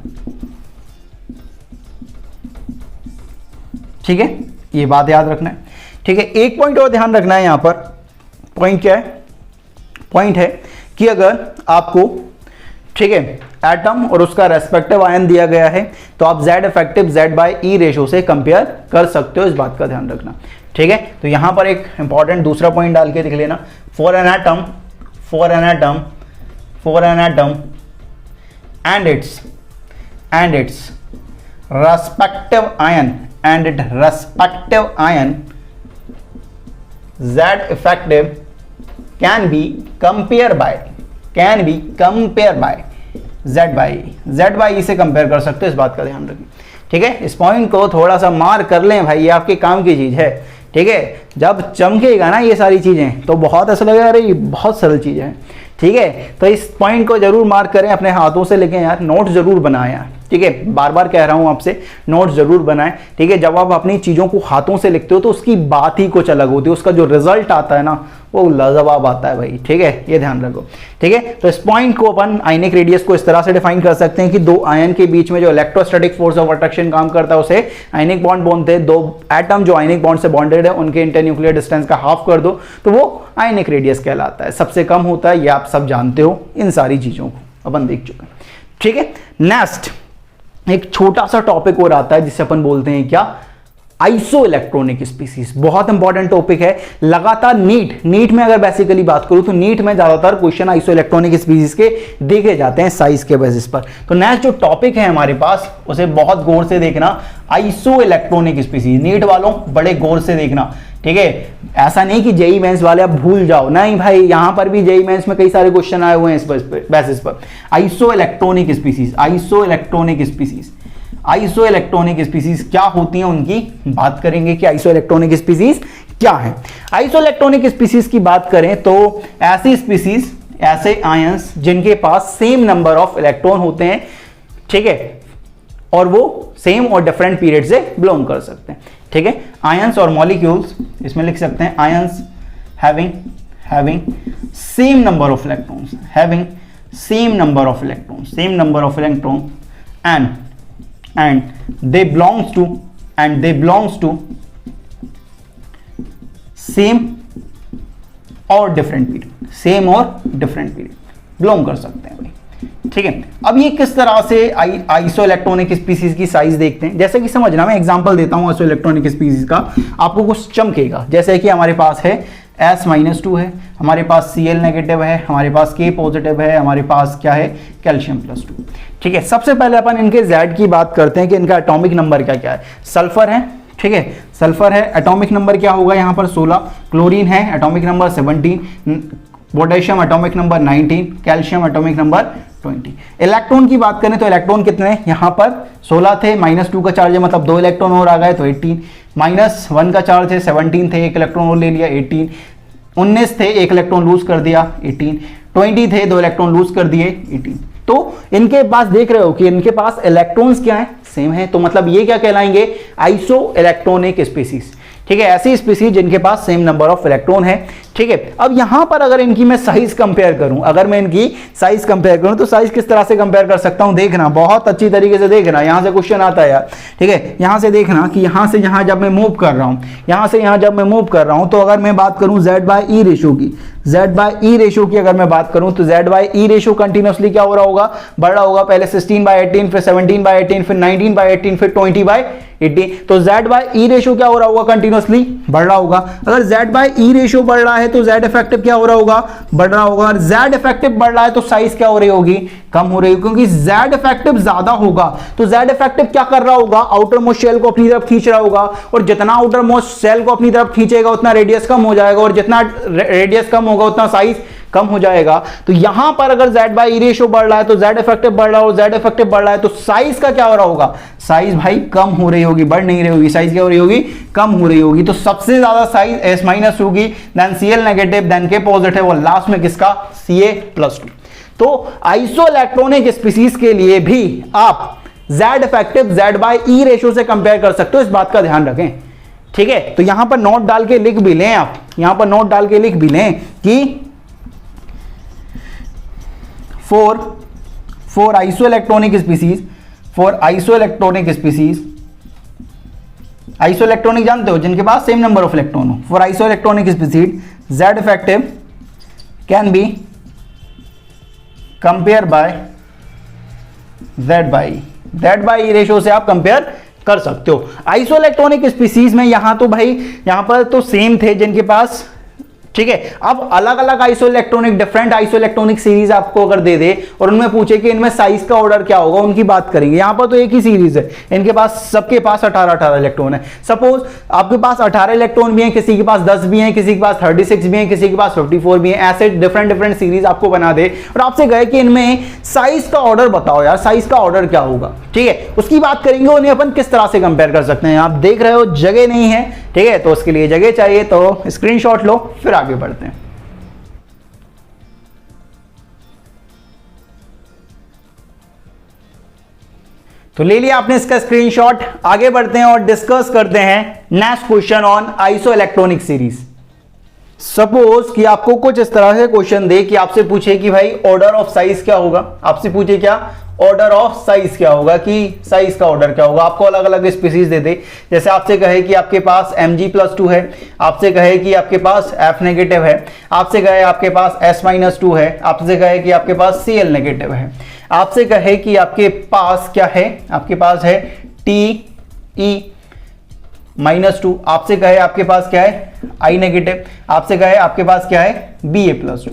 ठीक है। ये बात याद रखना है, ठीक है। एक पॉइंट और ध्यान रखना है यहां पर, पॉइंट क्या है, पॉइंट है कि अगर आपको, ठीक है, एटम और उसका रेस्पेक्टिव आयन दिया गया है तो आप Z इफेक्टिव Z/E रेशो से कंपेयर कर सकते हो, इस बात का ध्यान रखना, ठीक है। तो यहां पर एक इंपॉर्टेंट दूसरा पॉइंट डाल के देख लेना, for an atom and its respective ion Z effective can be compared by Z/E से कंपेयर कर सकते हो, इस बात का ध्यान रखें, ठीक है। इस पॉइंट को थोड़ा सा मार कर लें भाई, ये आपके काम की चीज है, ठीक है। जब चमकेगा ना ये सारी चीजें तो बहुत ऐसा लगेगा अरे ये बहुत सरल चीजें हैं, ठीक है। तो इस पॉइंट को जरूर मार्क करें, अपने हाथों से लिखें यार, नोट जरूर बनाएं यार, ठीक है। बार बार कह रहा हूं आपसे, नोट जरूर बनाएं, ठीक है। जब आप अपनी चीजों को हाथों से लिखते हो तो उसकी बात ही कुछ अलग होती है, उसका जो रिजल्ट आता है ना वो लाजवाब आता है भाई, ठीक है। ये ध्यान रखो, ठीक है। तो इस पॉइंट को अपन आयनिक रेडियस को इस तरह से डिफाइन कर सकते हैं कि दो आयन के बीच में जो इलेक्ट्रोस्टैटिक फोर्स ऑफ अट्रैक्शन काम करता है उसे आयनिक बॉन्ड बोलते हैं। दो एटम जो आयनिक बॉन्ड से बॉन्डेड है उनके इंटरन्यूक्लियर डिस्टेंस का हाफ कर दो तो वो आयनिक रेडियस कहलाता है, सबसे कम होता है, ये आप सब जानते हो, इन सारी चीजों को अपन देख चुके हैं, ठीक है। नेक्स्ट एक छोटा सा टॉपिक और आता है जिसे अपन बोलते हैं क्या, आइसो इलेक्ट्रॉनिक स्पीसीज। बहुत इंपॉर्टेंट टॉपिक है, लगातार नीट में अगर बेसिकली बात करूं तो नीट में ज्यादातर क्वेश्चन आइसो इलेक्ट्रॉनिक स्पीसीज के देखे जाते हैं साइज के बेसिस पर। तो नेक्स्ट जो टॉपिक है हमारे पास उसे बहुत गौर से देखना, आइसो इलेक्ट्रॉनिक स्पीसीज। नीट वालों बड़े गौर से देखना, ठीक है। ऐसा नहीं कि जेई मेंस वाले आप भूल जाओ, नहीं भाई, यहां पर भी जेई मेंस में कई सारे क्वेश्चन आए हुए हैं इस बेसिस पर। Iso electronic species, iso electronic species क्या होती हैं उनकी बात करेंगे कि आइसो इलेक्ट्रॉनिक स्पीसीज क्या है। आइसो इलेक्ट्रॉनिक स्पीसीज की बात करें तो ऐसी स्पीसीज, ऐसे आयंस जिनके पास सेम नंबर ऑफ इलेक्ट्रॉन होते हैं, ठीक है, और वो सेम और डिफरेंट पीरियड से बिलोंग कर सकते हैं, ठीक है। आयंस और मॉलिक्यूल्स इसमें लिख सकते हैं, ions having same number of electrons, and they belongs to same और डिफरेंट पीरियड बिलोंग कर सकते हैं भाई, ठीक है। अब ये किस तरह से आइसो इलेक्ट्रॉनिक स्पीसीज की साइज देखते हैं, जैसे कि समझना, मैं एग्जांपल देता हूं आइसो इलेक्ट्रॉनिक स्पीसीज का, आपको कुछ चमकेगा। जैसे कि हमारे पास है S-2 है, हमारे पास Cl नेगेटिव है, हमारे पास K पॉजिटिव है, हमारे पास क्या है, कैल्शियम +2, ठीक है। सबसे पहले अपन इनके Z की बात करते हैं कि इनका एटॉमिक नंबर क्या क्या है। सल्फर है, ठीक है, सल्फर है, एटॉमिक नंबर क्या होगा यहाँ पर 16, क्लोरीन है atomic number 17, potassium atomic number 19, calcium atomic number 20। Electron की बात करें तो इलेक्ट्रॉन कितने हैं, यहाँ पर 16 थे, -2 का चार्ज है, मतलब 2 इलेक्ट्रॉन और आ गए तो 18, -1 का चार्ज है, 17 थे, 1 इलेक्ट्रॉन और ले लिया 18, 19 थे, 1 इलेक्ट्रॉन लूज कर दिया 18, 20 थे, 2 इलेक्ट्रॉन लूज कर दिए 18। तो इनके पास देख रहे हो कि इनके पास इलेक्ट्रॉन्स क्या है, सेम है, तो मतलब ये क्या कहलाएंगे, आइसो इलेक्ट्रॉनिक स्पीसीज, ठीक है। ऐसी स्पीसीज जिनके पास सेम नंबर ऑफ इलेक्ट्रॉन है, ठीक है। अब यहां पर अगर इनकी मैं साइज कंपेयर करूं, तो साइज किस तरह से कंपेयर कर सकता हूं, देखना बहुत अच्छी तरीके से देखना, यहां से क्वेश्चन आता है यार, ठीक है। यहां से देखना कि यहां से यहां जब मैं मूव कर रहा हूं, यहां से यहां जब मैं मूव कर रहा हूं, तो अगर मैं बात करूं Z/E रेशियो की अगर मैं बात करूं तो Z/E रेशियो कंटिन्यूअसली क्या हो रहा होगा, बढ़ रहा होगा। पहले 16/18, फिर 17/18, फिर 19/18, फिर 20/18, तो Z/E रेशियो क्या हो रहा होगा, कंटिन्यूअसली बढ़ रहा होगा। अगर Z/E रेशियो बढ़ रहा है तो Z इफेक्टिव क्या हो रहा होगा, बढ़ रहा होगा। अगर Z इफेक्टिव बढ़ रहा है तो साइज क्या हो रही होगी, कम हो रही होगी, क्योंकि Z इफेक्टिव ज्यादा होगा तो Z इफेक्टिव क्या कर रहा होगा, आउटर मोस्ट शेल को अपनी तरफ खींच रहा होगा, और जितना आउटर मोस्ट शेल को अपनी तरफ खींचेगा उतना रेडियस कम हो जाएगा, और जितना रेडियस कम होगा उतना साइज कम हो जाएगा। तो यहां पर अगर Z/E रेशियो बढ़ रहा है तो Z इफेक्टिव बढ़ रहा है, और Z इफेक्टिव बढ़ रहा है तो साइज का क्या हो रहा होगा, साइज भाई कम हो रही होगी, बढ़ नहीं रही होगी, साइज क्या हो रही होगी, कम हो रही होगी। तो सबसे ज्यादा साइज S- होगी, then Cl negative, then K positive, और लास्ट में किसका, Ca+2। तो आइसो इलेक्ट्रॉनिक स्पीसीज के लिए भी आप Z इफेक्टिव Z/E रेशियो से कंपेयर कर सकते हो, इस बात का ध्यान रखें, ठीक है। तो यहां पर नोट डाल के लिख भी लें आप, यहां पर नोट डाल के लिख भी लें कि for isoelectronic species, isoelectronic जानते हो, जिनके पास सेम नंबर ऑफ इलेक्ट्रॉन हो, for isoelectronic species Z effective can be compared by Z/E ratio से आप कंपेयर कर सकते हो। आइसोइलेक्ट्रॉनिक स्पीसीज में यहां तो भाई, यहां पर तो सेम थे जिनके पास, ठीक है। अब अलग अलग आइसोइलेक्ट्रॉनिक, डिफरेंट आइसोइलेक्ट्रॉनिक सीरीज आपको अगर दे दे और उनमें पूछे कि इनमें साइज का ऑर्डर क्या होगा, उनकी बात करेंगे। यहां पर तो एक ही सीरीज है, इनके पास सबके पास 18 इलेक्ट्रॉन है। सपोज आपके पास 18 इलेक्ट्रॉन भी हैं, किसी के पास 10 भी हैं, किसी के पास 36 भी हैं, किसी के पास 54 भी हैं, ऐसे डिफरेंट सीरीज आपको बना दे और आपसे कहे कि इनमें साइज का ऑर्डर बताओ यार, साइज का ऑर्डर क्या होगा, ठीक है, उसकी बात करेंगे। उन्हें अपन किस तरह से कंपेयर कर सकते हैं, आप देख रहे हो जगह नहीं है, ठीक है, तो उसके लिए जगह चाहिए, तो स्क्रीनशॉट लो, फिर आगे बढ़ते हैं। तो ले लिया आपने इसका स्क्रीनशॉट, आगे बढ़ते हैं और डिस्कस करते हैं next question on iso electronic series. Suppose कि आपको कुछ इस तरह से क्वेश्चन दे कि आपसे पूछे कि भाई ऑर्डर ऑफ साइज क्या होगा, आपसे पूछे क्या ऑर्डर ऑफ साइज क्या होगा, कि साइज का ऑर्डर क्या होगा, आपको अलग अलग स्पीसीज दे दे। जैसे आपसे कहे कि आपके पास Mg+2 है, आपसे कहे कि आपके पास F नेगेटिव है, आपसे कहे आपके पास S-2 है, आपसे कहे कि आपके पास Cl नेगेटिव है, आपसे कहे कि आपके पास क्या है, आपके पास है Te-2, आपसे कहे आपके पास क्या है I नेगेटिव, आपसे कहे आपके पास क्या है Ba+2,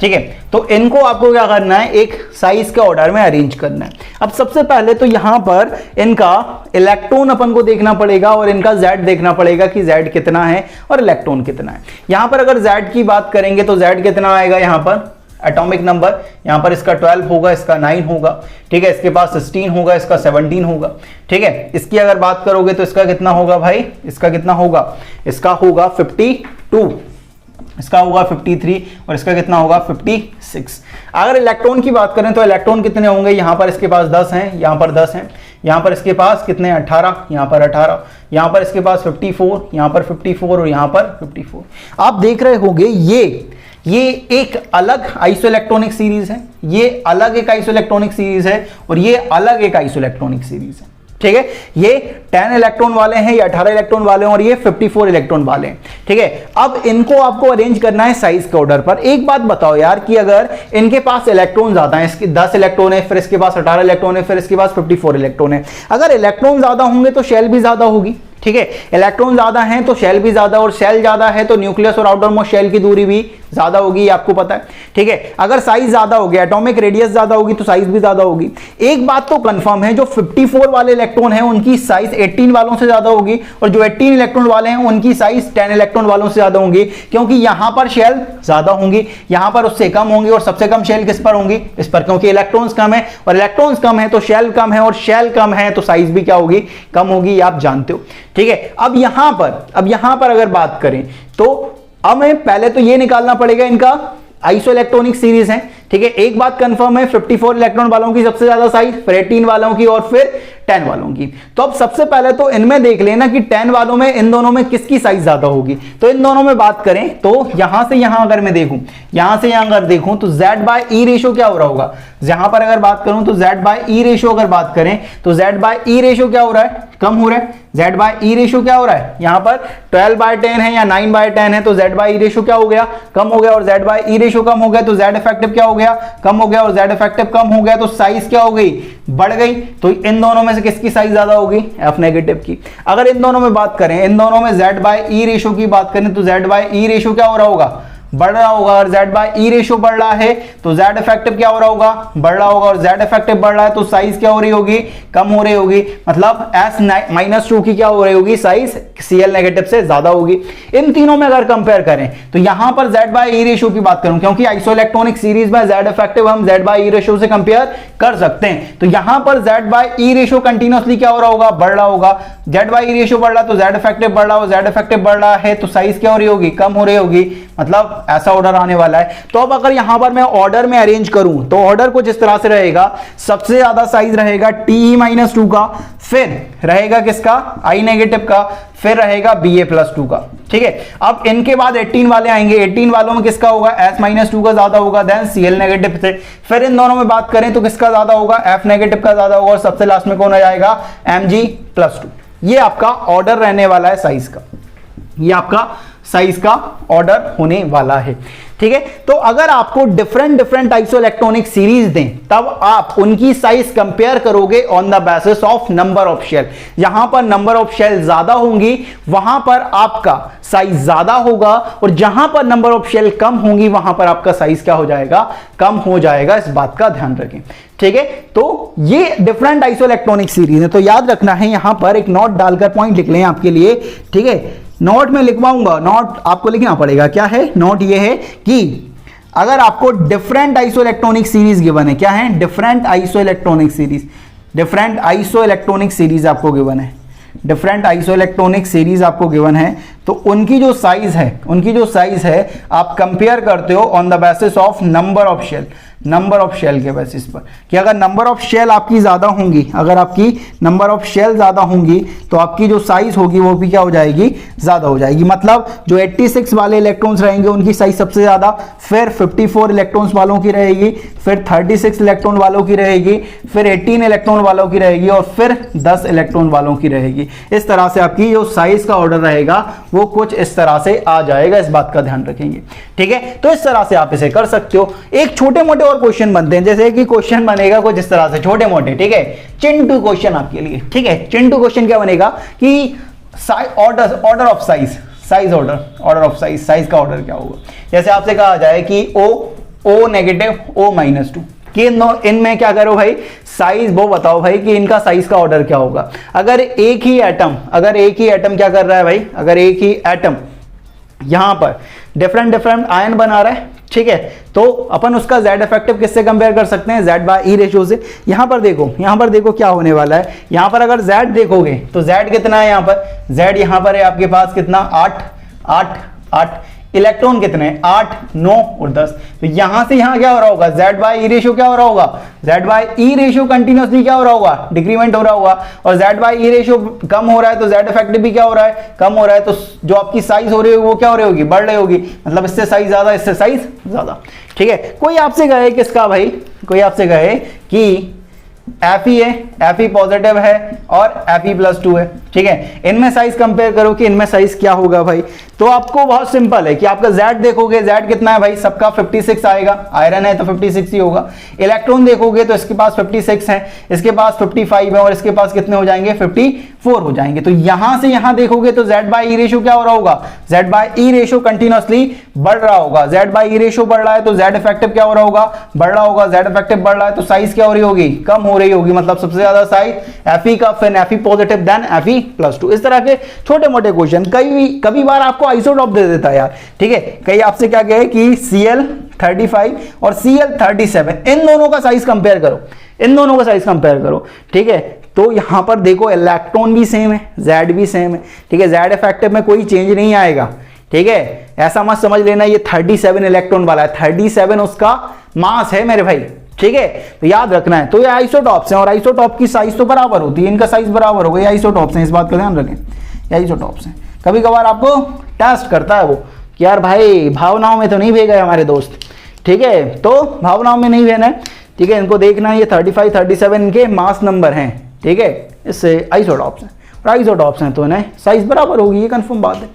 ठीक है। तो इनको आपको क्या करना है, एक साइज के ऑर्डर में अरेंज करना है। अब सबसे पहले तो यहां पर इनका इलेक्ट्रॉन अपन को देखना पड़ेगा और इनका Z देखना पड़ेगा कि Z कितना है और इलेक्ट्रॉन कितना है। यहां पर अगर Z की बात करेंगे तो Z कितना आएगा, यहां पर एटॉमिक नंबर, यहां पर इसका 12 होगा, इसका 9 होगा, ठीक है, इसके पास 16 होगा, इसका 17 होगा, ठीक है। इसकी अगर बात करोगे तो इसका कितना होगा भाई, इसका कितना होगा, इसका होगा 52, इसका होगा 53 और इसका कितना होगा 56। अगर इलेक्ट्रॉन की बात करें तो इलेक्ट्रॉन कितने होंगे, यहां पर इसके पास 10 हैं, यहां पर 10 हैं, यहां पर इसके पास कितने 18, यहां पर 18, यहां पर इसके पास 54, यहां पर 54 और यहां पर 54। आप देख रहे होंगे ये एक अलग आइसोइलेक्ट्रॉनिक सीरीज है, ये अलग एक आइसोइलेक्ट्रॉनिक सीरीज है और ये अलग एक आइसोइलेक्ट्रॉनिक सीरीज है, ठीक है, ये 10 इलेक्ट्रॉन वाले हैं, ये 18 इलेक्ट्रॉन वाले हैं और ये 54 इलेक्ट्रॉन वाले हैं। ठीक है, अब इनको आपको अरेंज करना है साइज के ऑर्डर पर। एक बात बताओ यार कि अगर इनके पास इलेक्ट्रॉन ज्यादा है, इसके 10 इलेक्ट्रॉन है, फिर इसके पास 18 इलेक्ट्रॉन है, फिर इसके पास 54 इलेक्ट्रॉन है, अगर इलेक्ट्रॉन ज्यादा होंगे तो शेल भी ज्यादा होगी। ठीक है, इलेक्ट्रॉन ज्यादा हैं तो शेल भी ज्यादा, और शेल ज्यादा है तो न्यूक्लियस और आउटर मोस्ट शेल की दूरी भी ज्यादा होगी, आपको पता है। ठीक है, अगर साइज ज्यादा हो गया, एटॉमिक रेडियस ज्यादा होगी तो साइज भी ज्यादा होगी। एक बात तो कंफर्म है, जो 54 वाले इलेक्ट्रॉन हैं उनकी साइज 18 वालों से ज्यादा होगी, और जो 18 इलेक्ट्रॉन वाले हैं उनकी साइज 10 इलेक्ट्रॉन वालों से ज्यादा होंगी, क्योंकि यहां पर शेल ज्यादा होंगी, यहां पर उससे कम होंगी, और सबसे कम शेल किस पर होंगी, इस पर, क्योंकि इलेक्ट्रॉन्स कम है, और इलेक्ट्रॉन्स कम है तो शेल कम है, और शेल कम है तो साइज भी क्या होगी, कम होगी, आप जानते हो। ठीक है, अब यहां पर अगर बात करें तो अब हमें पहले तो ये निकालना पड़ेगा, इनका आइसो इलेक्ट्रॉनिक सीरीज है। ठीक है, एक बात कंफर्म है, 54 इलेक्ट्रॉन वालों की सबसे ज्यादा साइज, फिर 18 वालों की, और फिर 10 वालों की। तो अब सबसे पहले तो इनमें देख लेना कि 10 वालों में इन दोनों में किसकी साइज ज्यादा होगी। तो इन दोनों में बात करें तो यहां से यहां अगर मैं देखूं, यहां से यहां अगर देखूं तो Z/E रेशियो क्या हो रहा होगा, यहां पर अगर बात करूं तो Z/E रेशियो अगर बात करें तो Z/E रेशियो क्या हो रहा है, कम हो रहा है। Z/E रेशियो क्या हो रहा है, यहां पर 12/10 है या 9/10 है तो Z/E रेशियो क्या हो गया, कम हो गया, और Z/E रेशियो कम हो गया तो Z इफेक्टिव क्या हो गया, कम हो गया, और Z इफेक्टिव कम हो गया तो साइज क्या हो गई, बढ़ गई। तो इन दोनों में से किसकी साइज ज्यादा होगी, F नेगेटिव की। अगर इन दोनों में बात करें, इन दोनों में Z/E रेशियो की बात करें तो Z/E रेशियो क्या हो रहा होगा, बढ़ रहा होगा, और Z/E रेशियो बढ़ रहा है तो Z इफेक्टिव क्या हो रहा होगा, बढ़ रहा होगा, और Z इफेक्टिव बढ़ रहा है तो साइज क्या हो रही होगी, कम हो रही होगी। मतलब S-2 की क्या हो रही होगी, साइज Cl नेगेटिव से ज्यादा होगी। इन तीनों में अगर कंपेयर करें तो यहां पर Z/E रेशियो की बात करूं, क्योंकि आइसोइलेक्ट्रॉनिक सीरीज में Z इफेक्टिव हम Z/E रेशियो से कंपेयर कर सकते हैं, तो यहां पर Z/E रेशियो कंटिन्यूअसली क्या हो रहा होगा, बढ़ रहा होगा। Z/E रेशियो बढ़ रहा तो Z इफेक्टिव बढ़ रहा हो, Z इफेक्टिव बढ़ रहा है तो साइज क्या हो रही होगी, कम हो रही होगी। मतलब ऐसा ऑर्डर आने वाला है। तो अब अगर यहां पर मैं ऑर्डर में अरेंज करूं तो ऑर्डर कुछ इस तरह से रहेगा, सबसे ज्यादा साइज रहेगा Te-2 का, फिर रहेगा किसका, I नेगेटिव का, फिर रहेगा Ba+2 का। ठीक है, अब इनके बाद 18 वाले आएंगे, 18 वालों में किसका होगा, S-2 का ज्यादा होगा देन Cl नेगेटिव से। फिर इन दोनों में बात करें तो किसका ज्यादा होगा, F नेगेटिव का ज्यादा होगा, और सबसे लास्ट में कौन आ जाएगा, Mg+2। ये आपका ऑर्डर रहने वाला है साइज का, ये आपका साइज का ऑर्डर होने वाला है। ठीक है, तो अगर आपको डिफरेंट आइसोइलेक्ट्रॉनिक सीरीज दें तब आप उनकी साइज कंपेयर करोगे on the basis of number of shell. यहां पर नंबर ऑफ शेल ज्यादा होंगी वहां पर आपका साइज ज्यादा होगा, और जहां पर नंबर ऑफ शेल कम होंगी वहां पर आपका साइज क्या हो जाएगा, कम हो जाएगा। इस बात का ध्यान रखें। ठीक है, तो ये डिफरेंट आइसोइलेक्ट्रॉनिक सीरीज है, तो याद रखना है, यहां पर एक नोट डालकर पॉइंट लिख लें आपके लिए। ठीक है, नोट में लिखवाऊंगा, नोट आपको लिखना पड़ेगा। क्या है नोट, ये है कि अगर आपको डिफरेंट आइसोइलेक्ट्रॉनिक सीरीज गिवन है, क्या है, different isoelectronic series, different isoelectronic series आपको गिवन है, डिफरेंट आइसोइलेक्ट्रॉनिक सीरीज आपको गिवन है, तो उनकी जो साइज है आप कंपेयर करते हो on the basis of number of shell, number of shell के बेसिस पर, कि अगर नंबर ऑफ शेल आपकी ज्यादा होंगी, अगर आपकी नंबर ऑफ शेल ज्यादा होंगी तो आपकी जो साइज होगी वो भी क्या हो जाएगी, ज्यादा हो जाएगी। मतलब जो 86 वाले इलेक्ट्रॉन्स रहेंगे उनकी साइज सबसे ज्यादा, फिर 54 इलेक्ट्रॉन्स वालों की रहेगी, फिर 36 इलेक्ट्रॉन वालों की रहेगी, फिर 18 इलेक्ट्रॉन वालों की रहेगी, और फिर 10 इलेक्ट्रॉन वालों की रहेगी। इस तरह से आपकी जो साइज का ऑर्डर रहेगा वो कुछ इस तरह से आ जाएगा, इस बात का ध्यान रखेंगे। ठीक है, तो इस तरह से आप इसे कर सकते हो। एक छोटे मोटे और क्वेश्चन बनते हैं, जैसे कि क्वेश्चन बनेगा कुछ इस तरह से, छोटे मोटे। ठीक है, चिंटू क्वेश्चन आपके लिए। ठीक है, चिंटू क्वेश्चन क्या बनेगा कि ऑर्डर ऑफ साइज का ऑर्डर क्या होगा। जैसे आपसे कहा जाए कि O नेगेटिव O-2 कि इनमें क्या करो भाई, साइज वो बताओ भाई कि इनका साइज का ऑर्डर क्या होगा। अगर एक ही एटम क्या कर रहा है भाई, अगर एक ही एटम यहां पर डिफरेंट आयन बना रहा है, ठीक है, तो अपन उसका Z इफेक्टिव किससे कंपेयर कर सकते हैं, Z/E रेशियो से। यहां पर देखो क्या होने वाला है। यहां पर अगर Z देखोगे तो Z कितना है, यहां पर Z यहां पर है आपके पास कितना, 8 इलेक्ट्रॉन कितने हैं, 8, 9 और 10। तो यहां से यहां क्या हो रहा होगा, Z/E रेशियो क्या हो रहा होगा, Z/E रेशियो कंटिन्यूअसली क्या हो रहा होगा, डिक्रीमेंट हो रहा होगा, और Z/E रेशियो कम हो रहा है तो Z इफेक्टिव भी क्या हो रहा है, कम हो रहा है। तो जो आपकी साइज हो रही होगी वो क्या हो रही होगी, बढ़ रही होगी। मतलब इससे साइज ज्यादा, इससे साइज ज्यादा। ठीक है, कोई आपसे कहे किसका भाई, कोई आपसे कहे कि Fe है, Fe पॉजिटिव है और Fe+2 है। ठीक है, इनमें साइज कंपेयर करो कि इनमें साइज क्या होगा भाई, तो आपको बहुत सिंपल है कि आपका Z देखोगे, Z कितना है भाई, सबका 56 आएगा, आयरन है तो 56 ही होगा। इलेक्ट्रॉन देखोगे तो इसके पास 56 है, इसके पास 55 है और इसके पास कितने हो जाएंगे, 54 हो जाएंगे। तो यहां से यहां देखोगे तो Z/E रेशियो क्या हो रहा होगा, Z/E रेशियो कंटिन्यूअसली बढ़ रहा होगा। Z/E रेशियो बढ़ रहा है तो Z इफेक्टिव क्या हो रहा होगा, बढ़ रहा होगा। Z इफेक्टिव बढ़ रहा है तो साइज क्या हो रही होगी, कम हो रही होगी, मतलब सबसे ज्यादा साइज Fe का, फिर Fe पॉजिटिव देन Fe+2। इस तरह के छोटे मोटे क्वेश्चन कभी बार आपको आइसोटॉप दे देता है यार। ठीक है, कहीं आपसे क्या कहे कि Cl35 और Cl37 इन दोनों का साइज कंपेयर करो, इन दोनों का साइज कंपेयर करो। ठीक है, तो यहां पर देखो इलेक्ट्रॉन भी सेम है, Z भी सेम है। ठीक है, Z इफेक्टिव में कोई चेंज नहीं आएगा। ठीक है, ऐसा मत समझ लेना ये 37 इलेक्ट्रॉन वाला है, 37 उसका मास है मेरे भाई। ठीक है, तो याद रखना है। तो ये आइसोटॉप्स हैं और आइसोटॉप की साइज तो बराबर होती है, इनका साइज बराबर होगा, ये आइसोटॉप्स हैं, इस बात का ध्यान रखें, ये आइसोटॉप्स हैं। कभी कभार आपको टेस्ट करता है वो कि यार भाई भावनाओं में तो नहीं भेजा है हमारे दोस्त। ठीक है, तो भावनाओं में नहीं भेजना है। ठीक है, इनको देखना है, ये 35 37 इनके मास नंबर हैं। ठीक है, इससे आइसोटॉप्स हैं और आइसोटॉप्स हैं तो इन्हें साइज बराबर होगी, ये कंफर्म बात है।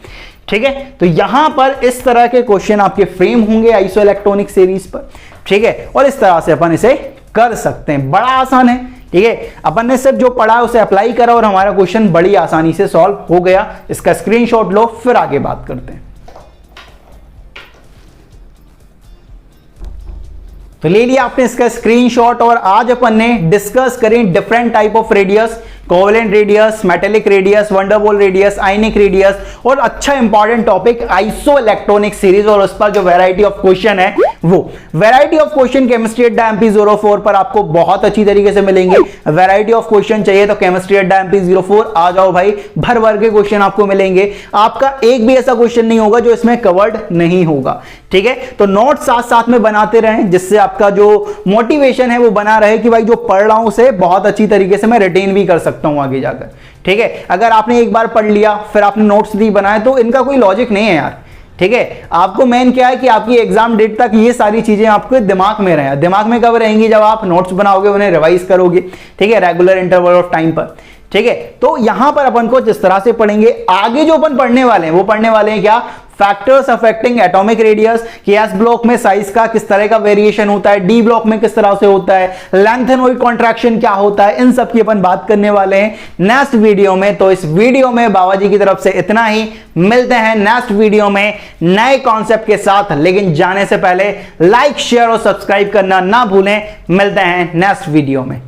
ठीक है, तो यहां पर इस तरह के क्वेश्चन आपके फ्रेम होंगे आइसो इलेक्ट्रॉनिक सीरीज पर। ठीक है, और इस तरह से अपन इसे कर सकते हैं, बड़ा आसान है। ठीक है, अपन ने सिर्फ जो पढ़ा उसे अप्लाई करा और हमारा क्वेश्चन बड़ी आसानी से सॉल्व हो गया। इसका स्क्रीनशॉट लो, फिर आगे बात करते हैं। तो ले लिया आपने इसका स्क्रीनशॉट और आज अपन ने डिस्कस करें different type of radius, covalent radius, metallic radius, van der Waals radius, ionic radius और अच्छा important topic iso electronic series और उस पर जो वैरायटी ऑफ क्वेश्चन है वो variety of question chemistry Adda MP04 पर आपको बहुत अच्छी तरीके से मिलेंगे। वैरायटी ऑफ क्वेश्चन चाहिए तो केमिस्ट्री अड्डा MP04 आ जाओ भाई, भर भर के क्वेश्चन आपको मिलेंगे। आपका एक भी ऐसा क्वेश्चन नहीं होगा जो इसमें कवर्ड नहीं होगा। ठीक है, तो नोट साथ साथ में बनाते रहें जिससे आपका जो मोटिवेशन है वो बना रहे कि भाई जो पढ़ रहा हूं उसे बहुत अच्छी तरीके से मैं रिटेन भी कर सकता हूं आगे जाकर। ठीक है, अगर आपने एक बार पढ़ लिया फिर आपने नोट्स नहीं बनाए तो इनका कोई लॉजिक नहीं है यार। ठीक है, आपको मेन क्या है कि आपकी एग्जाम डेट तक ये सारी चीजें आपके दिमाग में रहे। दिमाग में कब रहेंगी, जब आप नोट्स बनाओगे, उन्हें रिवाइज करोगे। ठीक है, रेगुलर इंटरवल ऑफ टाइम पर। ठीक है, तो यहां पर अपन को जिस तरह से पढ़ेंगे, आगे जो अपन पढ़ने वाले हैं वो पढ़ने वाले हैं क्या, फैक्टर्स अफेक्टिंग एटॉमिक रेडियस, कि एस ब्लॉक में साइज का किस तरह का वेरिएशन होता है, डी ब्लॉक में किस तरह से होता है, लैंथेनोइड कॉन्ट्रैक्शन क्या होता है, इन सब की अपन बात करने वाले हैं नेक्स्ट वीडियो में। तो इस वीडियो में बाबा जी की तरफ से इतना ही, मिलते हैं नेक्स्ट वीडियो में नए कॉन्सेप्ट के साथ। लेकिन जाने से पहले लाइक, शेयर और सब्सक्राइब करना ना भूलें। मिलते हैं नेक्स्ट वीडियो में।